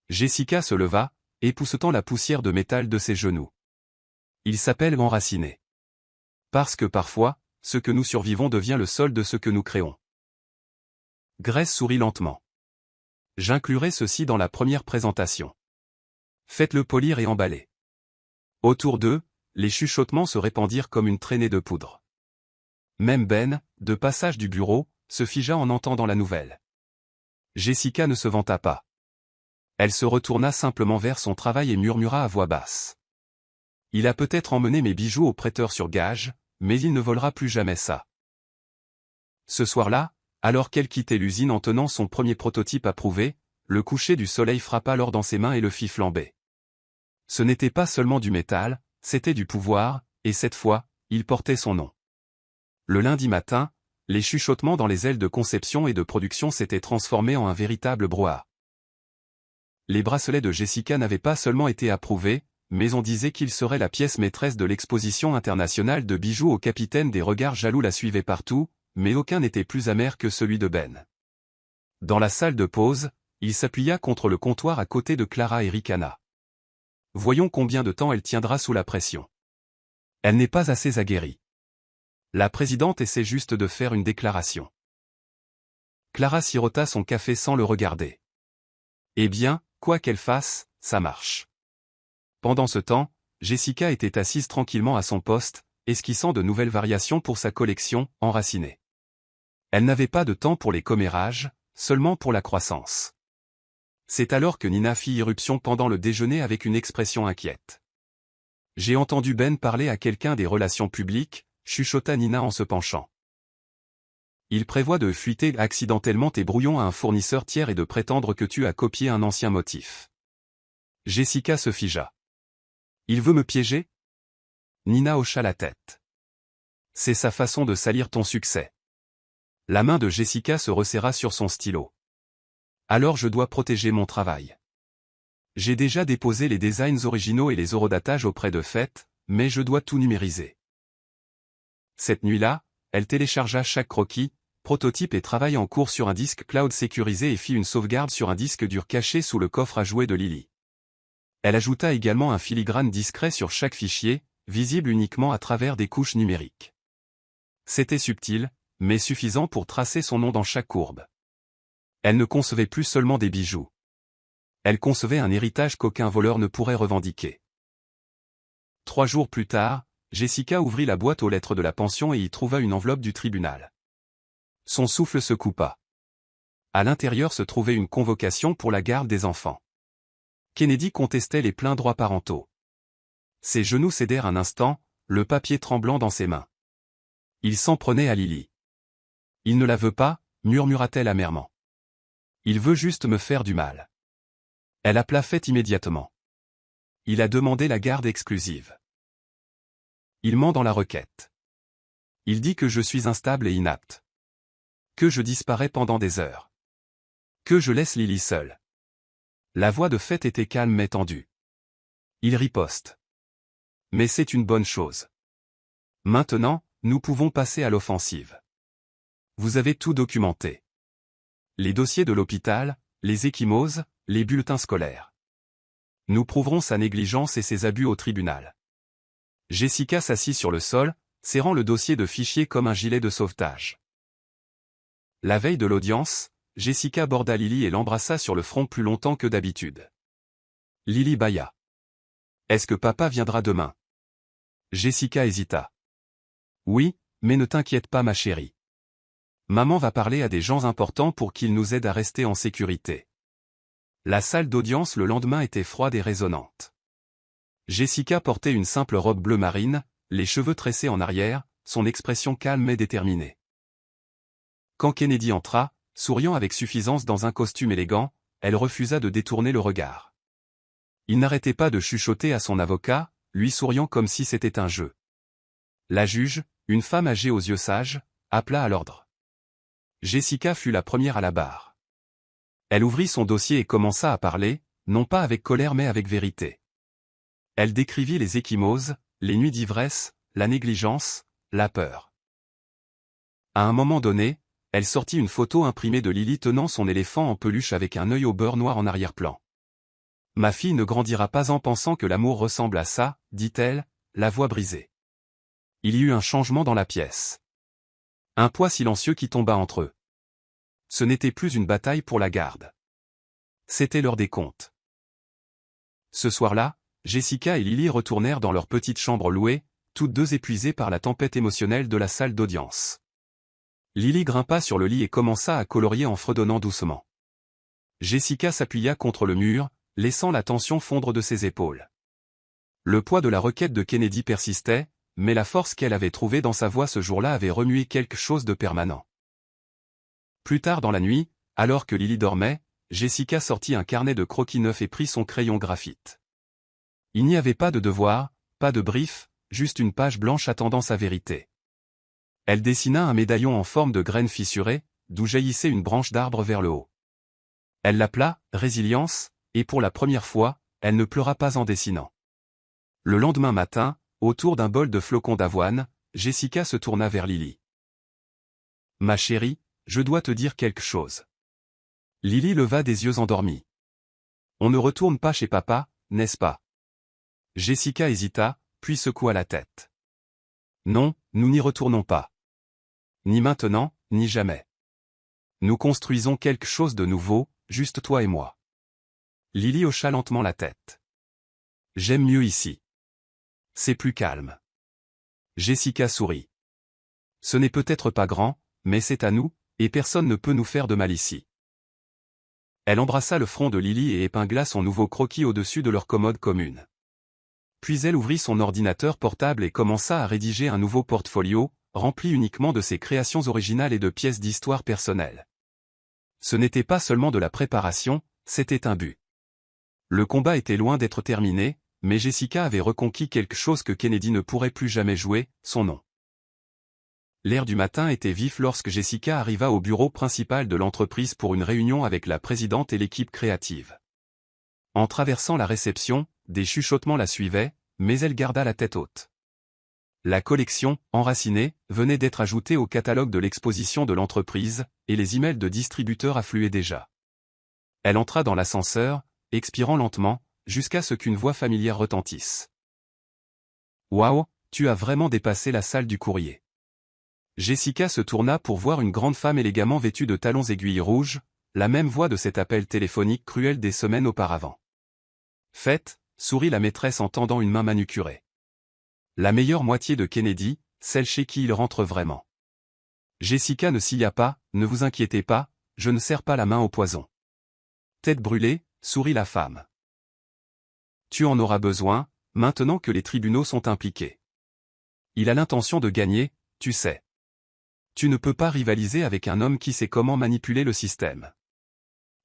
Jessica se leva, époussetant la poussière de métal de ses genoux. « Il s'appelle enraciné. Parce que parfois, ce que nous survivons devient le sol de ce que nous créons. » Grace sourit lentement. « J'inclurai ceci dans la première présentation. Faites-le polir et emballer. » Autour d'eux, les chuchotements se répandirent comme une traînée de poudre. Même Ben, de passage du bureau, se figea en entendant la nouvelle. Jessica ne se vanta pas. Elle se retourna simplement vers son travail et murmura à voix basse. « Il a peut-être emmené mes bijoux au prêteur sur gage, mais il ne volera plus jamais ça. » Ce soir-là, alors qu'elle quittait l'usine en tenant son premier prototype approuvé, le coucher du soleil frappa l'or dans ses mains et le fit flamber. Ce n'était pas seulement du métal, c'était du pouvoir, et cette fois, il portait son nom. Le lundi matin, les chuchotements dans les ailes de conception et de production s'étaient transformés en un véritable brouhaha. Les bracelets de Jessica n'avaient pas seulement été approuvés, mais on disait qu'ils seraient la pièce maîtresse de l'exposition internationale de bijoux au capitaine. Des regards jaloux la suivaient partout, mais aucun n'était plus amer que celui de Ben. Dans la salle de pause, il s'appuya contre le comptoir à côté de Clara et ricana. Voyons combien de temps elle tiendra sous la pression. Elle n'est pas assez aguerrie. La présidente essaie juste de faire une déclaration. Clara sirota son café sans le regarder. Eh bien, quoi qu'elle fasse, ça marche. Pendant ce temps, Jessica était assise tranquillement à son poste, esquissant de nouvelles variations pour sa collection, enracinée. Elle n'avait pas de temps pour les commérages, seulement pour la croissance. C'est alors que Nina fit irruption pendant le déjeuner avec une expression inquiète. « J'ai entendu Ben parler à quelqu'un des relations publiques », chuchota Nina en se penchant. « Il prévoit de fuiter accidentellement tes brouillons à un fournisseur tiers et de prétendre que tu as copié un ancien motif. » Jessica se figea. « Il veut me piéger ?» Nina hocha la tête. « C'est sa façon de salir ton succès. » La main de Jessica se resserra sur son stylo. « Alors je dois protéger mon travail. J'ai déjà déposé les designs originaux et les eurodatages auprès de Faith, mais je dois tout numériser. » Cette nuit-là, elle téléchargea chaque croquis, prototype et travail en cours sur un disque cloud sécurisé et fit une sauvegarde sur un disque dur caché sous le coffre à jouets de Lily. Elle ajouta également un filigrane discret sur chaque fichier, visible uniquement à travers des couches numériques. C'était subtil, mais suffisant pour tracer son nom dans chaque courbe. Elle ne concevait plus seulement des bijoux. Elle concevait un héritage qu'aucun voleur ne pourrait revendiquer. 3 jours plus tard, Jessica ouvrit la boîte aux lettres de la pension et y trouva une enveloppe du tribunal. Son souffle se coupa. À l'intérieur se trouvait une convocation pour la garde des enfants. Kennedy contestait les pleins droits parentaux. Ses genoux cédèrent un instant, le papier tremblant dans ses mains. Il s'en prenait à Lily. « Il ne la veut pas » murmura-t-elle amèrement. « Il veut juste me faire du mal. » Elle appela Faith immédiatement. Il a demandé la garde exclusive. Il ment dans la requête. Il dit que je suis instable et inapte. Que je disparais pendant des heures. Que je laisse Lily seule. La voix de Faith était calme mais tendue. Il riposte. Mais c'est une bonne chose. Maintenant, nous pouvons passer à l'offensive. Vous avez tout documenté. Les dossiers de l'hôpital, les ecchymoses, les bulletins scolaires. Nous prouverons sa négligence et ses abus au tribunal. Jessica s'assit sur le sol, serrant le dossier de fichier comme un gilet de sauvetage. La veille de l'audience, Jessica aborda Lily et l'embrassa sur le front plus longtemps que d'habitude. Lily bâilla. « Est-ce que papa viendra demain ?» Jessica hésita. « Oui, mais ne t'inquiète pas ma chérie. Maman va parler à des gens importants pour qu'ils nous aident à rester en sécurité. » La salle d'audience le lendemain était froide et résonnante. Jessica portait une simple robe bleu marine, les cheveux tressés en arrière, son expression calme et déterminée. Quand Kennedy entra, souriant avec suffisance dans un costume élégant, elle refusa de détourner le regard. Il n'arrêtait pas de chuchoter à son avocat, lui souriant comme si c'était un jeu. La juge, une femme âgée aux yeux sages, appela à l'ordre. Jessica fut la première à la barre. Elle ouvrit son dossier et commença à parler, non pas avec colère mais avec vérité. Elle décrivit les ecchymoses, les nuits d'ivresse, la négligence, la peur. À un moment donné, elle sortit une photo imprimée de Lily tenant son éléphant en peluche avec un œil au beurre noir en arrière-plan. « Ma fille ne grandira pas en pensant que l'amour ressemble à ça, » dit-elle, la voix brisée. Il y eut un changement dans la pièce. Un poids silencieux qui tomba entre eux. Ce n'était plus une bataille pour la garde. C'était l'heure des comptes. Ce soir-là, Jessica et Lily retournèrent dans leur petite chambre louée, toutes deux épuisées par la tempête émotionnelle de la salle d'audience. Lily grimpa sur le lit et commença à colorier en fredonnant doucement. Jessica s'appuya contre le mur, laissant la tension fondre de ses épaules. Le poids de la requête de Kennedy persistait, mais la force qu'elle avait trouvée dans sa voix ce jour-là avait remué quelque chose de permanent. Plus tard dans la nuit, alors que Lily dormait, Jessica sortit un carnet de croquis neuf et prit son crayon graphite. Il n'y avait pas de devoir, pas de brief, juste une page blanche attendant sa vérité. Elle dessina un médaillon en forme de graine fissurée, d'où jaillissait une branche d'arbre vers le haut. Elle l'appela « Résilience », et pour la première fois, elle ne pleura pas en dessinant. Le lendemain matin, autour d'un bol de flocons d'avoine, Jessica se tourna vers Lily. « Ma chérie, je dois te dire quelque chose. » Lily leva des yeux endormis. « On ne retourne pas chez papa, n'est-ce pas ?» Jessica hésita, puis secoua la tête. « Non, nous n'y retournons pas. Ni maintenant, ni jamais. Nous construisons quelque chose de nouveau, juste toi et moi. » Lily hocha lentement la tête. « J'aime mieux ici. C'est plus calme. » Jessica sourit. « Ce n'est peut-être pas grand, mais c'est à nous, et personne ne peut nous faire de mal ici. » Elle embrassa le front de Lily et épingla son nouveau croquis au-dessus de leur commode commune. Puis elle ouvrit son ordinateur portable et commença à rédiger un nouveau portfolio, rempli uniquement de ses créations originales et de pièces d'histoire personnelle. Ce n'était pas seulement de la préparation, c'était un but. Le combat était loin d'être terminé, mais Jessica avait reconquis quelque chose que Kennedy ne pourrait plus jamais jouer, son nom. L'air du matin était vif lorsque Jessica arriva au bureau principal de l'entreprise pour une réunion avec la présidente et l'équipe créative. En traversant la réception, des chuchotements la suivaient, mais elle garda la tête haute. La collection, enracinée, venait d'être ajoutée au catalogue de l'exposition de l'entreprise, et les emails de distributeurs affluaient déjà. Elle entra dans l'ascenseur, expirant lentement, jusqu'à ce qu'une voix familière retentisse. « Waouh, tu as vraiment dépassé la salle du courrier. Jessica se tourna pour voir une grande femme élégamment vêtue de talons aiguilles rouges, la même voix de cet appel téléphonique cruel des semaines auparavant. Faites, sourit la maîtresse en tendant une main manucurée. La meilleure moitié de Kennedy, celle chez qui il rentre vraiment. Jessica ne sia pas, ne vous inquiétez pas, je ne serre pas la main au poison. Tête brûlée, sourit la femme. Tu en auras besoin, maintenant que les tribunaux sont impliqués. Il a l'intention de gagner, tu sais. Tu ne peux pas rivaliser avec un homme qui sait comment manipuler le système.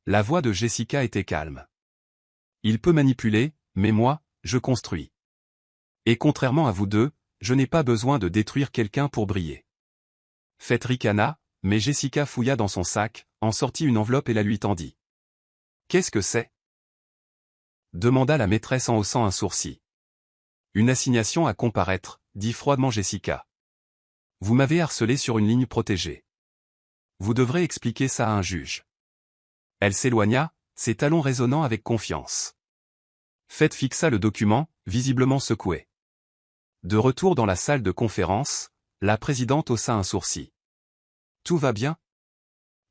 La voix de Jessica était calme. Il peut manipuler, mais moi, je construis. Et contrairement à vous deux, je n'ai pas besoin de détruire quelqu'un pour briller. Faites ricana, mais Jessica fouilla dans son sac, en sortit une enveloppe et la lui tendit. Qu'est-ce que c'est? Demanda la maîtresse en haussant un sourcil. Une assignation à comparaître, dit froidement Jessica. Vous m'avez harcelé sur une ligne protégée. Vous devrez expliquer ça à un juge. Elle s'éloigna, ses talons résonnant avec confiance. Faites fixa le document, visiblement secoué. De retour dans la salle de conférence, la présidente haussa un sourcil. Tout va bien?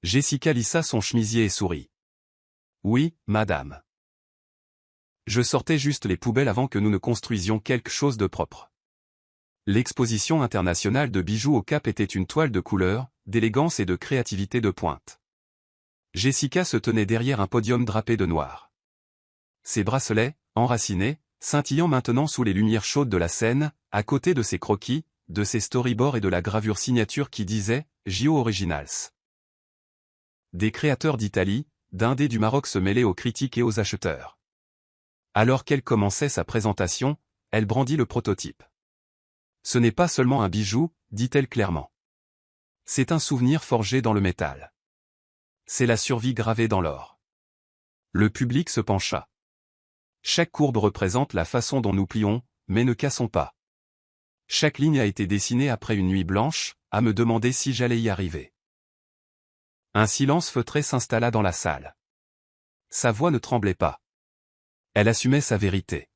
Jessica lissa son chemisier et sourit. Oui, madame. Je sortais juste les poubelles avant que nous ne construisions quelque chose de propre. L'exposition internationale de bijoux au Cap était une toile de couleur, d'élégance et de créativité de pointe. Jessica se tenait derrière un podium drapé de noir. Ses bracelets, enracinés, scintillant maintenant sous les lumières chaudes de la scène, à côté de ses croquis, de ses storyboards et de la gravure signature qui disait « J.O. Originals ». Des créateurs d'Italie, d'Inde et du Maroc se mêlaient aux critiques et aux acheteurs. Alors qu'elle commençait sa présentation, elle brandit le prototype. Ce n'est pas seulement un bijou, dit-elle clairement. C'est un souvenir forgé dans le métal. C'est la survie gravée dans l'or. Le public se pencha. Chaque courbe représente la façon dont nous plions, mais ne cassons pas. Chaque ligne a été dessinée après une nuit blanche, à me demander si j'allais y arriver. Un silence feutré s'installa dans la salle. Sa voix ne tremblait pas. Elle assumait sa vérité.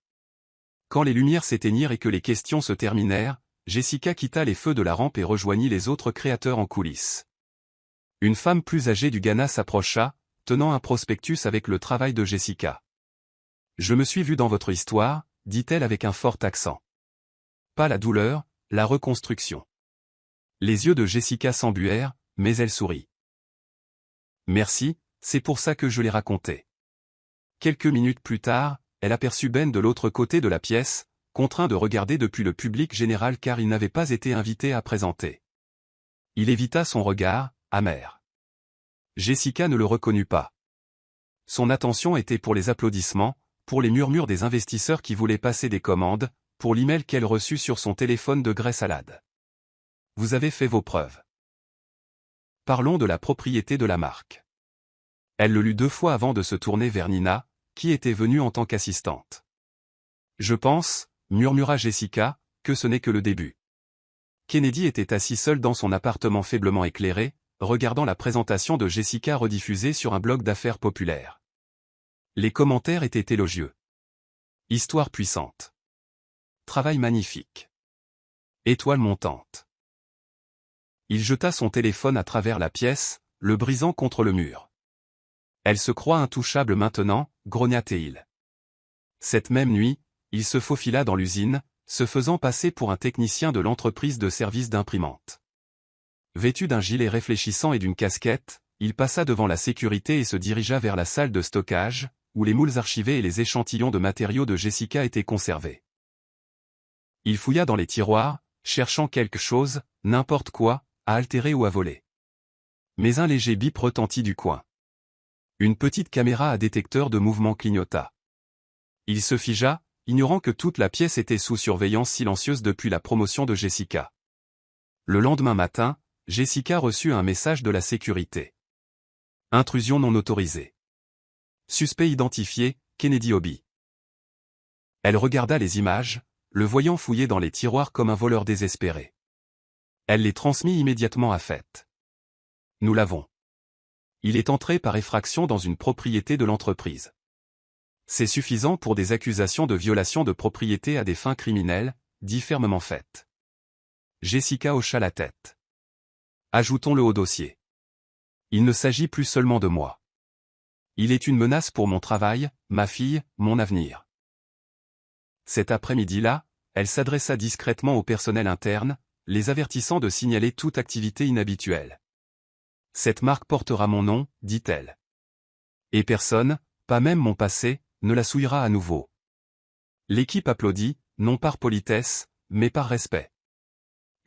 Quand les lumières s'éteignirent et que les questions se terminèrent, Jessica quitta les feux de la rampe et rejoignit les autres créateurs en coulisses. Une femme plus âgée du Ghana s'approcha, tenant un prospectus avec le travail de Jessica. « Je me suis vue dans votre histoire », dit-elle avec un fort accent. Pas la douleur, la reconstruction. Les yeux de Jessica s'embuèrent, mais elle sourit. « Merci, c'est pour ça que je l'ai raconté. » Quelques minutes plus tard, elle aperçut Ben de l'autre côté de la pièce, contraint de regarder depuis le public général car il n'avait pas été invité à présenter. Il évita son regard, amer. Jessica ne le reconnut pas. Son attention était pour les applaudissements, pour les murmures des investisseurs qui voulaient passer des commandes, pour l'email qu'elle reçut sur son téléphone de Grey Salade. Vous avez fait vos preuves. Parlons de la propriété de la marque. Elle le lut 2 fois avant de se tourner vers Nina, qui était venue en tant qu'assistante. Je pense, murmura Jessica, que ce n'est que le début. Kennedy était assis seul dans son appartement faiblement éclairé, regardant la présentation de Jessica rediffusée sur un blog d'affaires populaire. Les commentaires étaient élogieux. Histoire puissante. Travail magnifique. Étoile montante. Il jeta son téléphone à travers la pièce, le brisant contre le mur. Elle se croit intouchable maintenant, grogna-t-il. Cette même nuit, il se faufila dans l'usine, se faisant passer pour un technicien de l'entreprise de service d'imprimante. Vêtu d'un gilet réfléchissant et d'une casquette, il passa devant la sécurité et se dirigea vers la salle de stockage, où les moules archivés et les échantillons de matériaux de Jessica étaient conservés. Il fouilla dans les tiroirs, cherchant quelque chose, n'importe quoi, à altérer ou à voler. Mais un léger bip retentit du coin. Une petite caméra à détecteur de mouvement clignota. Il se figea, ignorant que toute la pièce était sous surveillance silencieuse depuis la promotion de Jessica. Le lendemain matin, Jessica reçut un message de la sécurité. Intrusion non autorisée. Suspect identifié, Kennedy Hobby. Elle regarda les images, le voyant fouiller dans les tiroirs comme un voleur désespéré. Elle les transmit immédiatement à Fett. Nous l'avons. Il est entré par effraction dans une propriété de l'entreprise. C'est suffisant pour des accusations de violation de propriété à des fins criminelles, dit fermement Fett. Jessica hocha la tête. Ajoutons-le au dossier. Il ne s'agit plus seulement de moi. Il est une menace pour mon travail, ma fille, mon avenir. Cet après-midi-là, elle s'adressa discrètement au personnel interne, les avertissant de signaler toute activité inhabituelle. Cette marque portera mon nom, dit-elle. Et personne, pas même mon passé, ne la souillera à nouveau. L'équipe applaudit, non par politesse, mais par respect.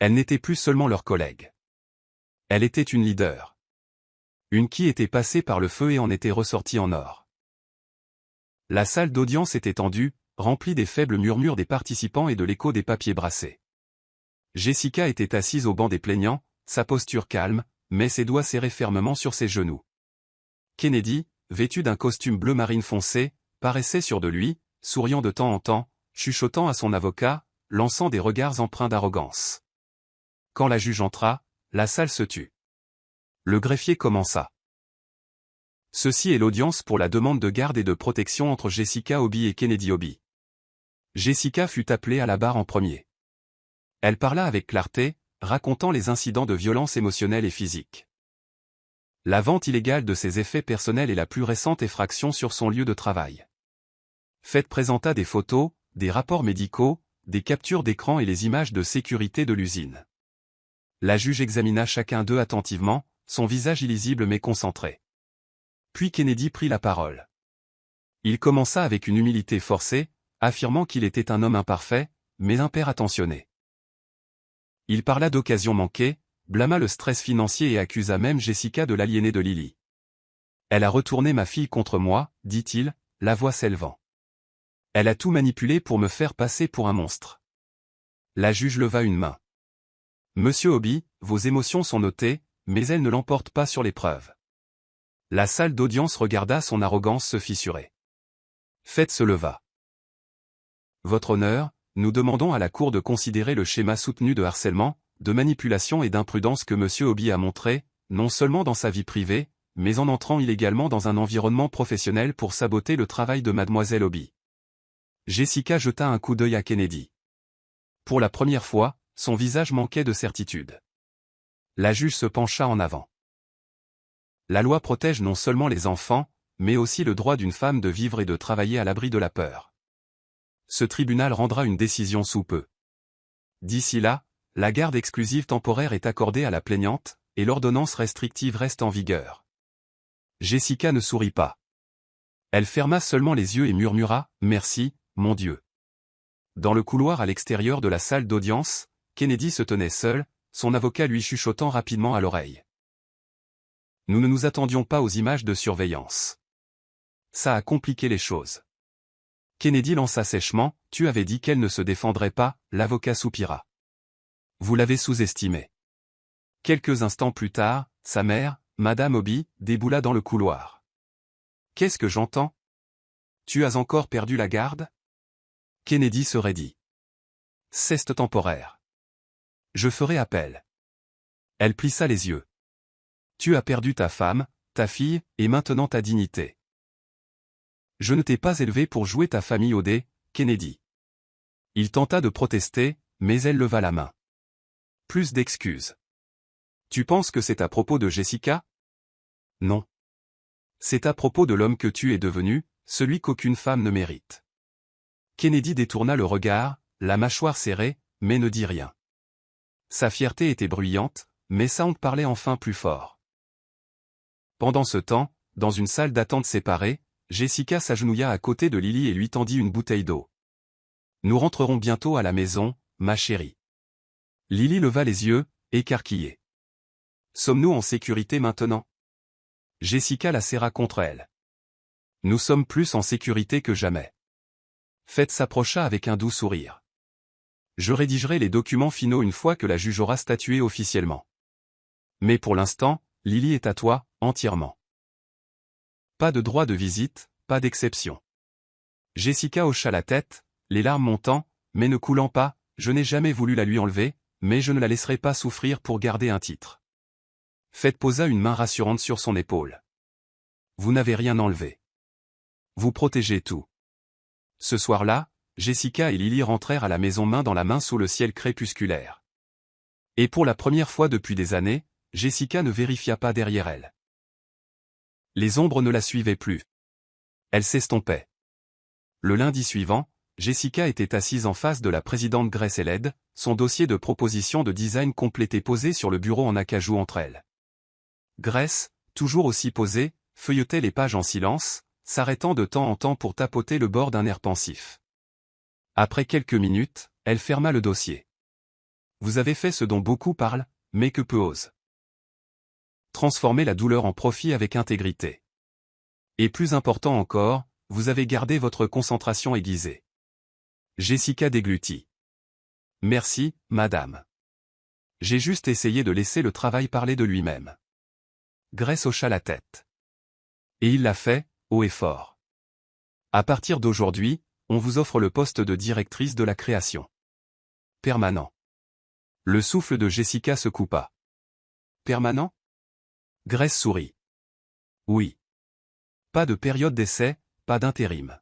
Elle n'était plus seulement leur collègue. Elle était une leader. Une qui était passée par le feu et en était ressortie en or. La salle d'audience était tendue, remplie des faibles murmures des participants et de l'écho des papiers brassés. Jessica était assise au banc des plaignants, sa posture calme, mais ses doigts serrés fermement sur ses genoux. Kennedy, vêtu d'un costume bleu marine foncé, paraissait sûr de lui, souriant de temps en temps, chuchotant à son avocat, lançant des regards empreints d'arrogance. Quand la juge entra, la salle se tut. Le greffier commença. Ceci est l'audience pour la demande de garde et de protection entre Jessica Obi et Kennedy Obi. Jessica fut appelée à la barre en premier. Elle parla avec clarté, racontant les incidents de violence émotionnelle et physique. La vente illégale de ses effets personnels et la plus récente effraction sur son lieu de travail. Faites présenta des photos, des rapports médicaux, des captures d'écran et les images de sécurité de l'usine. La juge examina chacun d'eux attentivement, son visage illisible mais concentré. Puis Kennedy prit la parole. Il commença avec une humilité forcée, affirmant qu'il était un homme imparfait, mais un père attentionné. Il parla d'occasions manquées, blâma le stress financier et accusa même Jessica de l'aliéner de Lily. Elle a retourné ma fille contre moi, dit-il, la voix s'élevant. Elle a tout manipulé pour me faire passer pour un monstre. La juge leva une main. Monsieur Obi, vos émotions sont notées, mais elles ne l'emportent pas sur les preuves. La salle d'audience regarda son arrogance se fissurer. Faites se leva. Votre honneur, nous demandons à la Cour de considérer le schéma soutenu de harcèlement, de manipulation et d'imprudence que Monsieur Obi a montré, non seulement dans sa vie privée, mais en entrant illégalement dans un environnement professionnel pour saboter le travail de Mademoiselle Obi. Jessica jeta un coup d'œil à Kennedy. Pour la première fois, son visage manquait de certitude. La juge se pencha en avant. La loi protège non seulement les enfants, mais aussi le droit d'une femme de vivre et de travailler à l'abri de la peur. Ce tribunal rendra une décision sous peu. D'ici là, la garde exclusive temporaire est accordée à la plaignante, et l'ordonnance restrictive reste en vigueur. Jessica ne sourit pas. Elle ferma seulement les yeux et murmura « Merci, mon Dieu ». Dans le couloir à l'extérieur de la salle d'audience, Kennedy se tenait seul, son avocat lui chuchotant rapidement à l'oreille. Nous ne nous attendions pas aux images de surveillance. Ça a compliqué les choses. Kennedy lança sèchement, tu avais dit qu'elle ne se défendrait pas, l'avocat soupira. Vous l'avez sous-estimé. Quelques instants plus tard, sa mère, Madame Obi, déboula dans le couloir. Qu'est-ce que j'entends? Tu as encore perdu la garde? Kennedy se raidit. Ceste temporaire. Je ferai appel. Elle plissa les yeux. Tu as perdu ta femme, ta fille, et maintenant ta dignité. Je ne t'ai pas élevé pour jouer ta famille au dé, Kennedy. Il tenta de protester, mais elle leva la main. Plus d'excuses. Tu penses que c'est à propos de Jessica? Non. C'est à propos de l'homme que tu es devenu, celui qu'aucune femme ne mérite. Kennedy détourna le regard, la mâchoire serrée, mais ne dit rien. Sa fierté était bruyante, mais sa honte parlait enfin plus fort. Pendant ce temps, dans une salle d'attente séparée, Jessica s'agenouilla à côté de Lily et lui tendit une bouteille d'eau. Nous rentrerons bientôt à la maison, ma chérie. Lily leva les yeux, écarquillée. Sommes-nous en sécurité maintenant? Jessica la serra contre elle. Nous sommes plus en sécurité que jamais. Fête s'approcha avec un doux sourire. Je rédigerai les documents finaux une fois que la juge aura statué officiellement. Mais pour l'instant, Lily est à toi, entièrement. Pas de droit de visite, pas d'exception. Jessica hocha la tête, les larmes montant, mais ne coulant pas, je n'ai jamais voulu la lui enlever, mais je ne la laisserai pas souffrir pour garder un titre. Fête posa une main rassurante sur son épaule. Vous n'avez rien enlevé. Vous protégez tout. Ce soir-là, Jessica et Lily rentrèrent à la main dans la main sous le ciel crépusculaire. Et pour la première fois depuis des années, Jessica ne vérifia pas derrière elle. Les ombres ne la suivaient plus. Elle s'estompait. Le lundi suivant, Jessica était assise en face de la présidente Grace Eled, son dossier de proposition de design complété posé sur le bureau en acajou entre elles. Grace, toujours aussi posée, feuilletait les pages en silence, s'arrêtant de temps en temps pour tapoter le bord d'un air pensif. Après quelques minutes, elle ferma le dossier. Vous avez fait ce dont beaucoup parlent, mais que peu osent. Transformer la douleur en profit avec intégrité. Et plus important encore, vous avez gardé votre concentration aiguisée. Jessica déglutit. Merci, madame. J'ai juste essayé de laisser le travail parler de lui-même. Grace hocha la tête. Et il l'a fait, haut et fort. À partir d'aujourd'hui, on vous offre le poste de directrice de la création. Permanent. Le souffle de Jessica se coupa. Permanent? Grace sourit. Oui. Pas de période d'essai, pas d'intérim.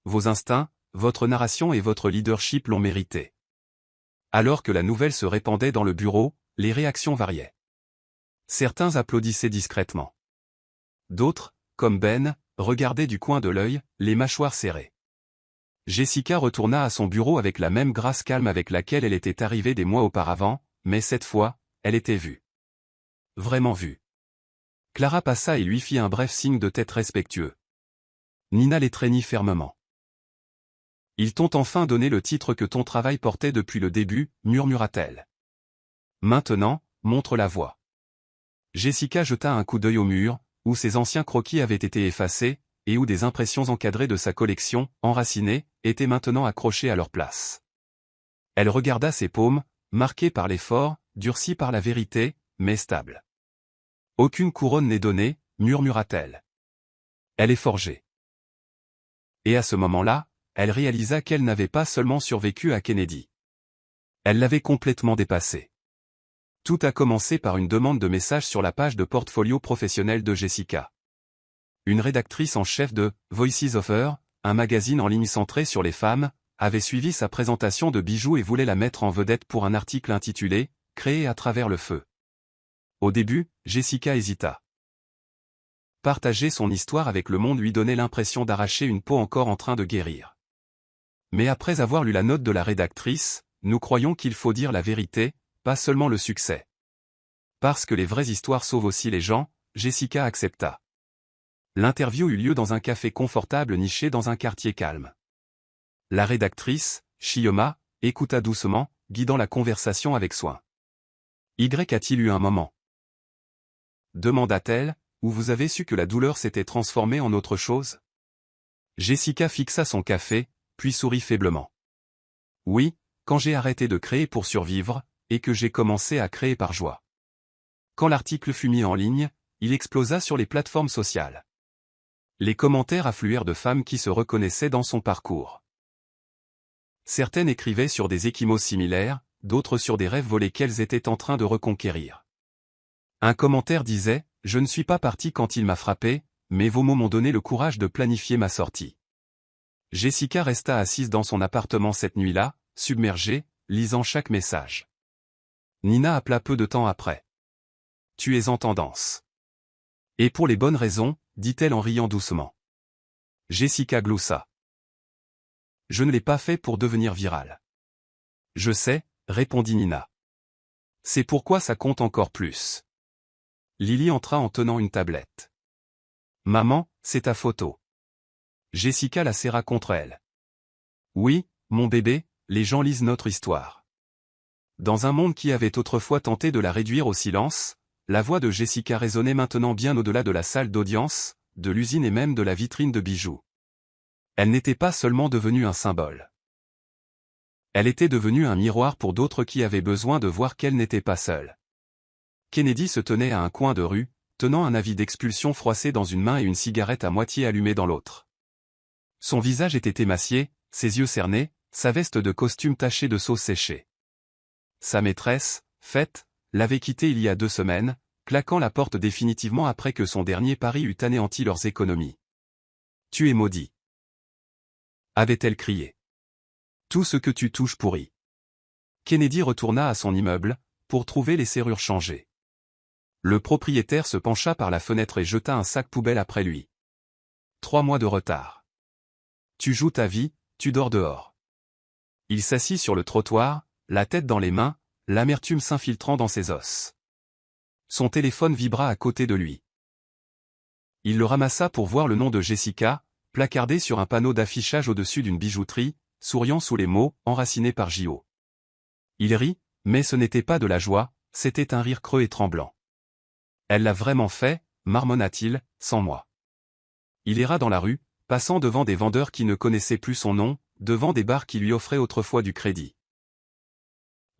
Vos instincts, votre narration et votre leadership l'ont mérité. Alors que la nouvelle se répandait dans le bureau, les réactions variaient. Certains applaudissaient discrètement. D'autres, comme Ben, regardaient du coin de l'œil, les mâchoires serrées. Jessica retourna à son bureau avec la même grâce calme avec laquelle elle était arrivée des mois auparavant, mais cette fois, elle était vue. Vraiment vue. Clara passa et lui fit un bref signe de tête respectueux. Nina l'étreignit fermement. Ils t'ont enfin donné le titre que ton travail portait depuis le début, murmura-t-elle. Maintenant, montre la voie. Jessica jeta un coup d'œil au mur, où ses anciens croquis avaient été effacés, et où des impressions encadrées de sa collection, enracinées, étaient maintenant accrochées à leur place. Elle regarda ses paumes, marquées par l'effort, durcies par la vérité, mais stables. Aucune couronne n'est donnée, murmura-t-elle. Elle est forgée. Et à ce moment-là, elle réalisa qu'elle n'avait pas seulement survécu à Kennedy. Elle l'avait complètement dépassé. Tout a commencé par une demande de message sur la page de portfolio professionnel de Jessica. Une rédactrice en chef de Voices of Her, un magazine en ligne centré sur les femmes, avait suivi sa présentation de bijoux et voulait la mettre en vedette pour un article intitulé « Créer à travers le feu ». Au début, Jessica hésita. Partager son histoire avec le monde lui donnait l'impression d'arracher une peau encore en train de guérir. Mais après avoir lu la note de la rédactrice, nous croyons qu'il faut dire la vérité, pas seulement le succès. Parce que les vraies histoires sauvent aussi les gens, Jessica accepta. L'interview eut lieu dans un café confortable niché dans un quartier calme. La rédactrice, Chioma, écouta doucement, guidant la conversation avec soin. Y a-t-il eu un moment? Demanda-t-elle, où vous avez su que la douleur s'était transformée en autre chose? Jessica fixa son café, puis sourit faiblement. Oui, quand j'ai arrêté de créer pour survivre, et que j'ai commencé à créer par joie. Quand l'article fut mis en ligne, il explosa sur les plateformes sociales. Les commentaires affluèrent de femmes qui se reconnaissaient dans son parcours. Certaines écrivaient sur des échymoses similaires, d'autres sur des rêves volés qu'elles étaient en train de reconquérir. Un commentaire disait « Je ne suis pas parti quand il m'a frappé, mais vos mots m'ont donné le courage de planifier ma sortie. » Jessica resta assise dans son appartement cette nuit-là, submergée, lisant chaque message. Nina appela peu de temps après. « Tu es en tendance. » Et pour les bonnes raisons, dit-elle en riant doucement. Jessica gloussa. « Je ne l'ai pas fait pour devenir virale. »« Je sais, » répondit Nina. « C'est pourquoi ça compte encore plus. » Lily entra en tenant une tablette. « Maman, c'est ta photo. » Jessica la serra contre elle. « Oui, mon bébé, les gens lisent notre histoire. » Dans un monde qui avait autrefois tenté de la réduire au silence, la voix de Jessica résonnait maintenant bien au-delà de la salle d'audience, de l'usine et même de la vitrine de bijoux. Elle n'était pas seulement devenue un symbole. Elle était devenue un miroir pour d'autres qui avaient besoin de voir qu'elle n'était pas seule. Kennedy se tenait à un coin de rue, tenant un avis d'expulsion froissé dans une main et une cigarette à moitié allumée dans l'autre. Son visage était émacié, ses yeux cernés, sa veste de costume tachée de sauce séchée. Sa maîtresse, Faith, l'avait quitté il y a 2 semaines, claquant la porte définitivement après que son dernier pari eut anéanti leurs économies. « Tu es maudit !» avait-elle crié. « Tout ce que tu touches pourrit. » Kennedy retourna à son immeuble, pour trouver les serrures changées. Le propriétaire se pencha par la fenêtre et jeta un sac poubelle après lui. 3 mois de retard. Tu joues ta vie, tu dors dehors. Il s'assit sur le trottoir, la tête dans les mains, l'amertume s'infiltrant dans ses os. Son téléphone vibra à côté de lui. Il le ramassa pour voir le nom de Jessica, placardé sur un panneau d'affichage au-dessus d'une bijouterie, souriant sous les mots « enraciné par J.O. ». Il rit, mais ce n'était pas de la joie, c'était un rire creux et tremblant. Elle l'a vraiment fait, marmonna-t-il, sans moi. Il erra dans la rue, passant devant des vendeurs qui ne connaissaient plus son nom, devant des bars qui lui offraient autrefois du crédit.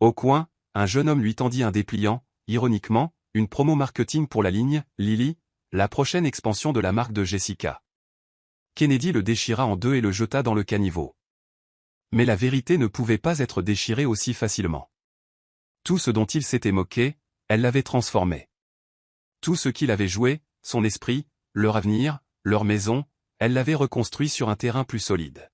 Au coin, un jeune homme lui tendit un dépliant, ironiquement, une promo marketing pour la ligne « Lily », la prochaine expansion de la marque de Jessica. Kennedy le déchira en deux et le jeta dans le caniveau. Mais la vérité ne pouvait pas être déchirée aussi facilement. Tout ce dont il s'était moqué, elle l'avait transformé. Tout ce qu'il avait joué, son esprit, leur avenir, leur maison, elle l'avait reconstruit sur un terrain plus solide.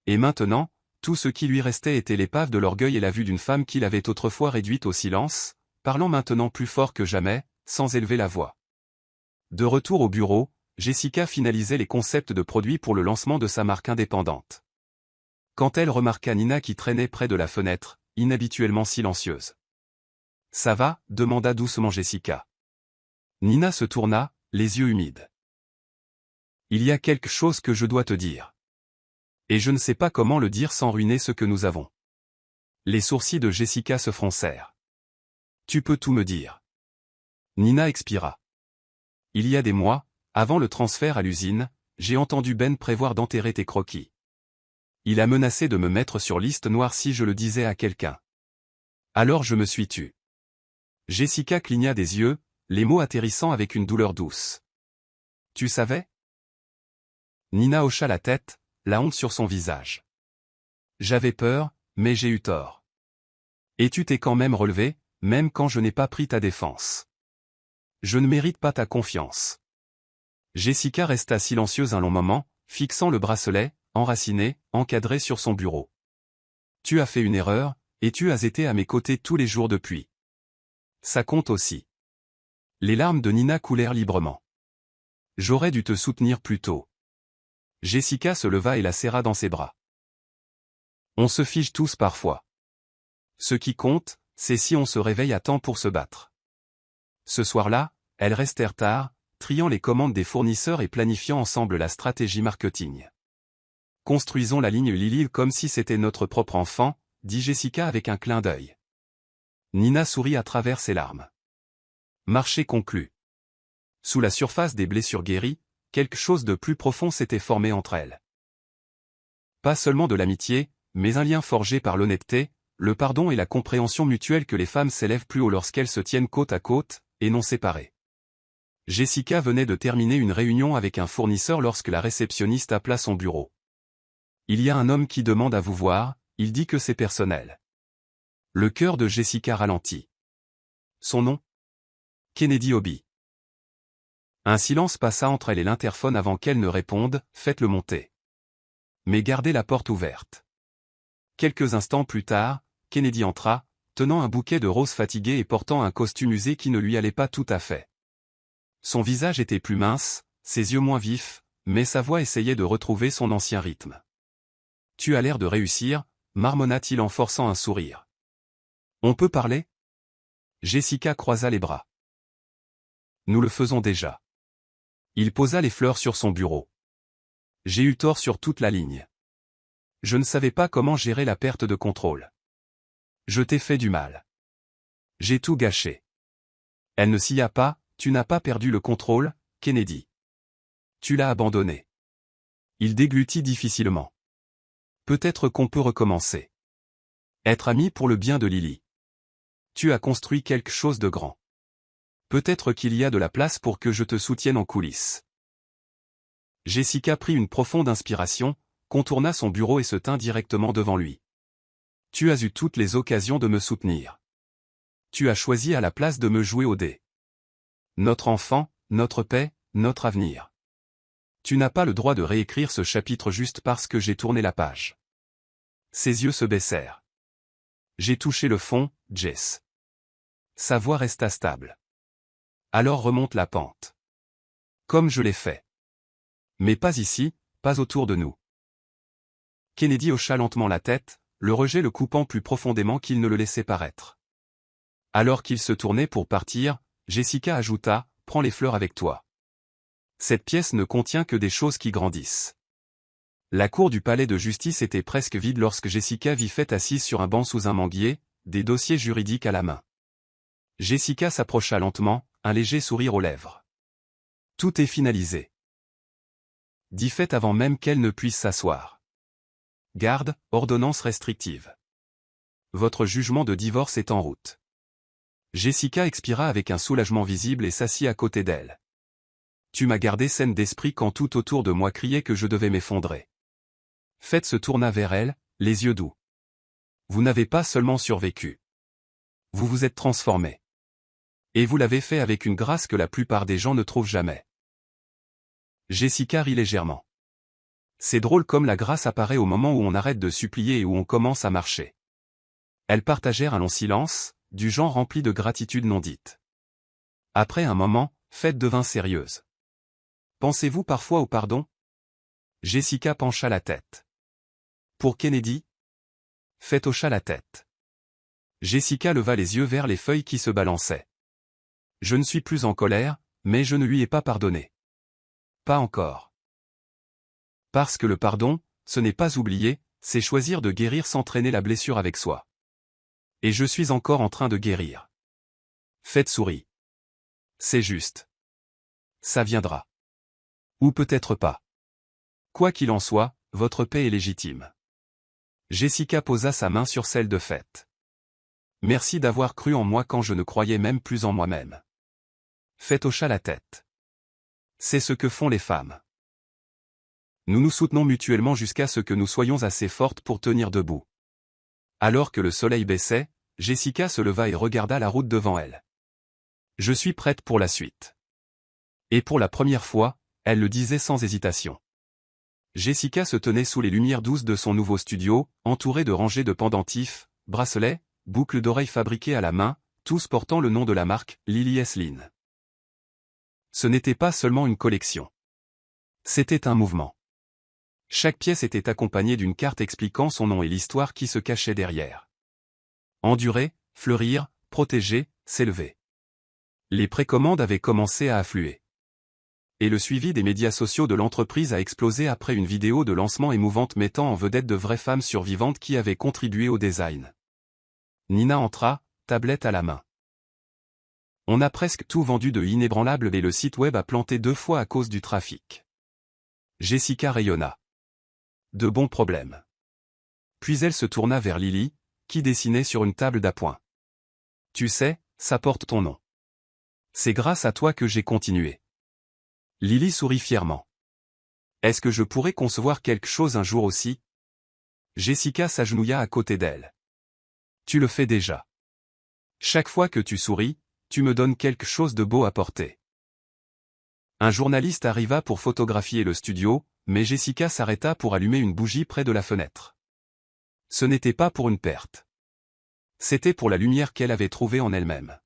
Et maintenant, tout ce qui lui restait était l'épave de l'orgueil et la vue d'une femme qu'il avait autrefois réduite au silence, parlant maintenant plus fort que jamais, sans élever la voix. De retour au bureau, Jessica finalisait les concepts de produits pour le lancement de sa marque indépendante. Quand elle remarqua Nina qui traînait près de la fenêtre, inhabituellement silencieuse. « Ça va ?» demanda doucement Jessica. Nina se tourna, les yeux humides. « Il y a quelque chose que je dois te dire. Et je ne sais pas comment le dire sans ruiner ce que nous avons. » Les sourcils de Jessica se froncèrent. « Tu peux tout me dire. » Nina expira. « Il y a des mois, avant le transfert à l'usine, j'ai entendu Ben prévoir d'enterrer tes croquis. Il a menacé de me mettre sur liste noire si je le disais à quelqu'un. Alors je me suis tue. » Jessica cligna des yeux, les mots atterrissant avec une douleur douce. « Tu savais ?» Nina hocha la tête, la honte sur son visage. « J'avais peur, mais j'ai eu tort. Et tu t'es quand même relevé, même quand je n'ai pas pris ta défense. Je ne mérite pas ta confiance. » Jessica resta silencieuse un long moment, fixant le bracelet, enraciné, encadré sur son bureau. « Tu as fait une erreur, et tu as été à mes côtés tous les jours depuis. Ça compte aussi. » Les larmes de Nina coulèrent librement. « J'aurais dû te soutenir plus tôt. » Jessica se leva et la serra dans ses bras. « On se fige tous parfois. Ce qui compte, c'est si on se réveille à temps pour se battre. » Ce soir-là, elles restèrent tard, triant les commandes des fournisseurs et planifiant ensemble la stratégie marketing. « Construisons la ligne Lily comme si c'était notre propre enfant, » dit Jessica avec un clin d'œil. Nina sourit à travers ses larmes. Marché conclu. Sous la surface des blessures guéries, quelque chose de plus profond s'était formé entre elles. Pas seulement de l'amitié, mais un lien forgé par l'honnêteté, le pardon et la compréhension mutuelle que les femmes s'élèvent plus haut lorsqu'elles se tiennent côte à côte, et non séparées. Jessica venait de terminer une réunion avec un fournisseur lorsque la réceptionniste appela son bureau. « Il y a un homme qui demande à vous voir, il dit que c'est personnel. » Le cœur de Jessica ralentit. Son nom ? Kennedy Hobby. Un silence passa entre elle et l'interphone avant qu'elle ne réponde, « Faites-le monter. Mais gardez la porte ouverte. » Quelques instants plus tard, Kennedy entra, tenant un bouquet de roses fatiguées et portant un costume usé qui ne lui allait pas tout à fait. Son visage était plus mince, ses yeux moins vifs, mais sa voix essayait de retrouver son ancien rythme. « Tu as l'air de réussir » marmonna-t-il en forçant un sourire. « On peut parler ?» Jessica croisa les bras. « Nous le faisons déjà. » Il posa les fleurs sur son bureau. « J'ai eu tort sur toute la ligne. Je ne savais pas comment gérer la perte de contrôle. Je t'ai fait du mal. J'ai tout gâché. » Elle ne sia pas. « Tu n'as pas perdu le contrôle, Kennedy. Tu l'as abandonné. » Il déglutit difficilement. « Peut-être qu'on peut recommencer. Être amis pour le bien de Lily. Tu as construit quelque chose de grand. Peut-être qu'il y a de la place pour que je te soutienne en coulisses. » Jessica prit une profonde inspiration, contourna son bureau et se tint directement devant lui. « Tu as eu toutes les occasions de me soutenir. Tu as choisi à la place de me jouer au dé. Notre enfant, notre paix, notre avenir. Tu n'as pas le droit de réécrire ce chapitre juste parce que j'ai tourné la page. » Ses yeux se baissèrent. J'ai touché le fond, Jess. Sa voix resta stable. Alors remonte la pente. Comme je l'ai fait. Mais pas ici, pas autour de nous. Kennedy hocha lentement la tête, le rejet le coupant plus profondément qu'il ne le laissait paraître. Alors qu'il se tournait pour partir, Jessica ajouta, « Prends les fleurs avec toi. Cette pièce ne contient que des choses qui grandissent. » La cour du palais de justice était presque vide lorsque Jessica vit Faith assise sur un banc sous un manguier, des dossiers juridiques à la main. Jessica s'approcha lentement, un léger sourire aux lèvres. « Tout est finalisé. » dit Faith avant même qu'elle ne puisse s'asseoir. « Garde, ordonnance restrictive. Votre jugement de divorce est en route. » Jessica expira avec un soulagement visible et s'assit à côté d'elle. « Tu m'as gardé saine d'esprit quand tout autour de moi criait que je devais m'effondrer. » Faith se tourna vers elle, les yeux doux. « Vous n'avez pas seulement survécu. Vous vous êtes transformé. Et vous l'avez fait avec une grâce que la plupart des gens ne trouvent jamais. » Jessica rit légèrement. C'est drôle comme la grâce apparaît au moment où on arrête de supplier et où on commence à marcher. Elles partagèrent un long silence, du genre rempli de gratitude non dite. Après un moment, Faith devint sérieuse. « Pensez-vous parfois au pardon ?» Jessica pencha la tête. « Pour Kennedy ?» Faith hocha la tête. Jessica leva les yeux vers les feuilles qui se balançaient. « Je ne suis plus en colère, mais je ne lui ai pas pardonné. Pas encore. Parce que le pardon, ce n'est pas oublier, c'est choisir de guérir sans traîner la blessure avec soi. Et je suis encore en train de guérir. » Faith sourit. « C'est juste. Ça viendra. Ou peut-être pas. Quoi qu'il en soit, votre paix est légitime. » Jessica posa sa main sur celle de Faith. « Merci d'avoir cru en moi quand je ne croyais même plus en moi-même. » Faith hocha la tête. « C'est ce que font les femmes. Nous nous soutenons mutuellement jusqu'à ce que nous soyons assez fortes pour tenir debout. » Alors que le soleil baissait, Jessica se leva et regarda la route devant elle. « Je suis prête pour la suite. » Et pour la première fois, elle le disait sans hésitation. Jessica se tenait sous les lumières douces de son nouveau studio, entourée de rangées de pendentifs, bracelets, boucles d'oreilles fabriquées à la main, tous portant le nom de la marque, Lily Eslin. Ce n'était pas seulement une collection. C'était un mouvement. Chaque pièce était accompagnée d'une carte expliquant son nom et l'histoire qui se cachait derrière. Endurer, fleurir, protéger, s'élever. Les précommandes avaient commencé à affluer. Et le suivi des médias sociaux de l'entreprise a explosé après une vidéo de lancement émouvante mettant en vedette de vraies femmes survivantes qui avaient contribué au design. Nina entra, tablette à la main. « On a presque tout vendu de inébranlable et le site web a planté 2 fois à cause du trafic. » Jessica rayonna. « De bons problèmes. » Puis elle se tourna vers Lily, qui dessinait sur une table d'appoint. « Tu sais, ça porte ton nom. C'est grâce à toi que j'ai continué. » Lily sourit fièrement. « Est-ce que je pourrais concevoir quelque chose un jour aussi ?» Jessica s'agenouilla à côté d'elle. « Tu le fais déjà. Chaque fois que tu souris, tu me donnes quelque chose de beau à porter. » Un journaliste arriva pour photographier le studio, mais Jessica s'arrêta pour allumer une bougie près de la fenêtre. Ce n'était pas pour une perte. C'était pour la lumière qu'elle avait trouvée en elle-même.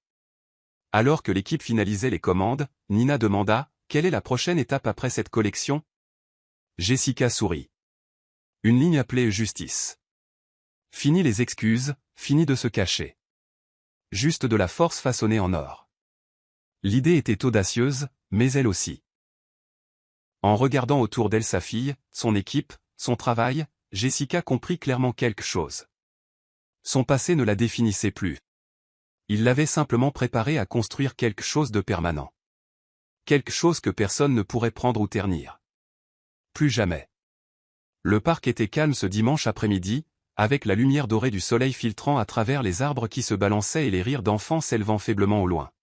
Alors que l'équipe finalisait les commandes, Nina demanda, « Quelle est la prochaine étape après cette collection ?» Jessica sourit. Une ligne appelée justice. Fini les excuses, fini de se cacher. Juste de la force façonnée en or. L'idée était audacieuse, mais elle aussi. En regardant autour d'elle sa fille, son équipe, son travail, Jessica comprit clairement quelque chose. Son passé ne la définissait plus. Il l'avait simplement préparée à construire quelque chose de permanent. Quelque chose que personne ne pourrait prendre ou ternir. Plus jamais. Le parc était calme ce dimanche après-midi, avec la lumière dorée du soleil filtrant à travers les arbres qui se balançaient et les rires d'enfants s'élevant faiblement au loin.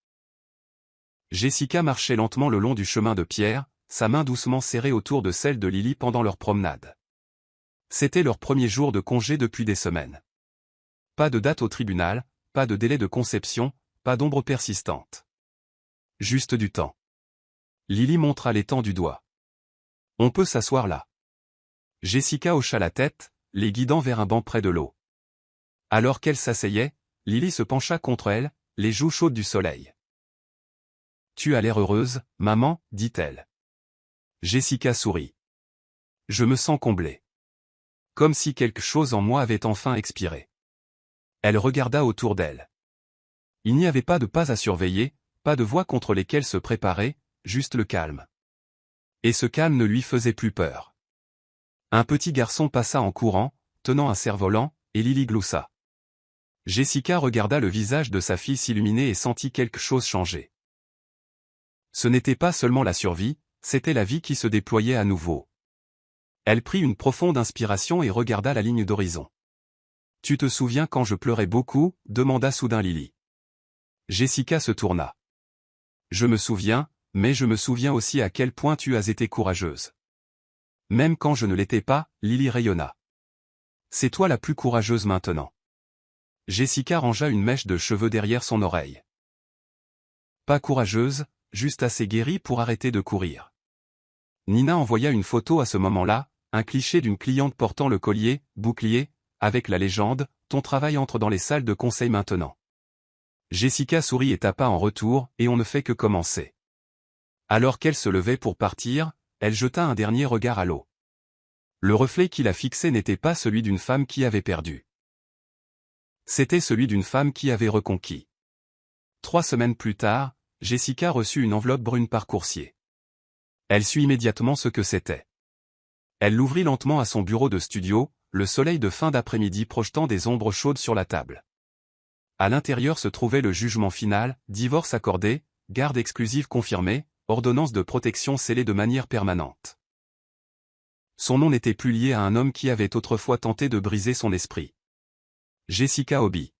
Jessica marchait lentement le long du chemin de pierre, sa main doucement serrée autour de celle de Lily pendant leur promenade. C'était leur premier jour de congé depuis des semaines. Pas de date au tribunal, pas de délai de conception, pas d'ombre persistante. Juste du temps. Lily montra l'étang du doigt. « On peut s'asseoir là. » Jessica hocha la tête, les guidant vers un banc près de l'eau. Alors qu'elle s'asseyait, Lily se pencha contre elle, les joues chaudes du soleil. « Tu as l'air heureuse, maman, dit-elle. Jessica sourit. Je me sens comblée. Comme si quelque chose en moi avait enfin expiré. Elle regarda autour d'elle. Il n'y avait pas de pas à surveiller, pas de voix contre lesquelles se préparer, juste le calme. Et ce calme ne lui faisait plus peur. Un petit garçon passa en courant, tenant un cerf-volant, et Lily gloussa. Jessica regarda le visage de sa fille s'illuminer et sentit quelque chose changer. Ce n'était pas seulement la survie, c'était la vie qui se déployait à nouveau. Elle prit une profonde inspiration et regarda la ligne d'horizon. « Tu te souviens quand je pleurais beaucoup ?» demanda soudain Lily. Jessica se tourna. « Je me souviens, mais je me souviens aussi à quel point tu as été courageuse. » Même quand je ne l'étais pas, Lily rayonna. « C'est toi la plus courageuse maintenant. » Jessica rangea une mèche de cheveux derrière son oreille. « Pas courageuse, juste assez guérie pour arrêter de courir. » Nina envoya une photo à ce moment-là, un cliché d'une cliente portant le collier, bouclier, avec la légende « Ton travail entre dans les salles de conseil maintenant. » Jessica sourit et tapa en retour, et on ne fait que commencer. Alors qu'elle se levait pour partir, elle jeta un dernier regard à l'eau. Le reflet qui la fixait n'était pas celui d'une femme qui avait perdu. C'était celui d'une femme qui avait reconquis. 3 semaines plus tard, Jessica reçut une enveloppe brune par coursier. Elle sut immédiatement ce que c'était. Elle l'ouvrit lentement à son bureau de studio, le soleil de fin d'après-midi projetant des ombres chaudes sur la table. À l'intérieur se trouvait le jugement final, divorce accordé, garde exclusive confirmée, ordonnance de protection scellée de manière permanente. Son nom n'était plus lié à un homme qui avait autrefois tenté de briser son esprit. Jessica Obi.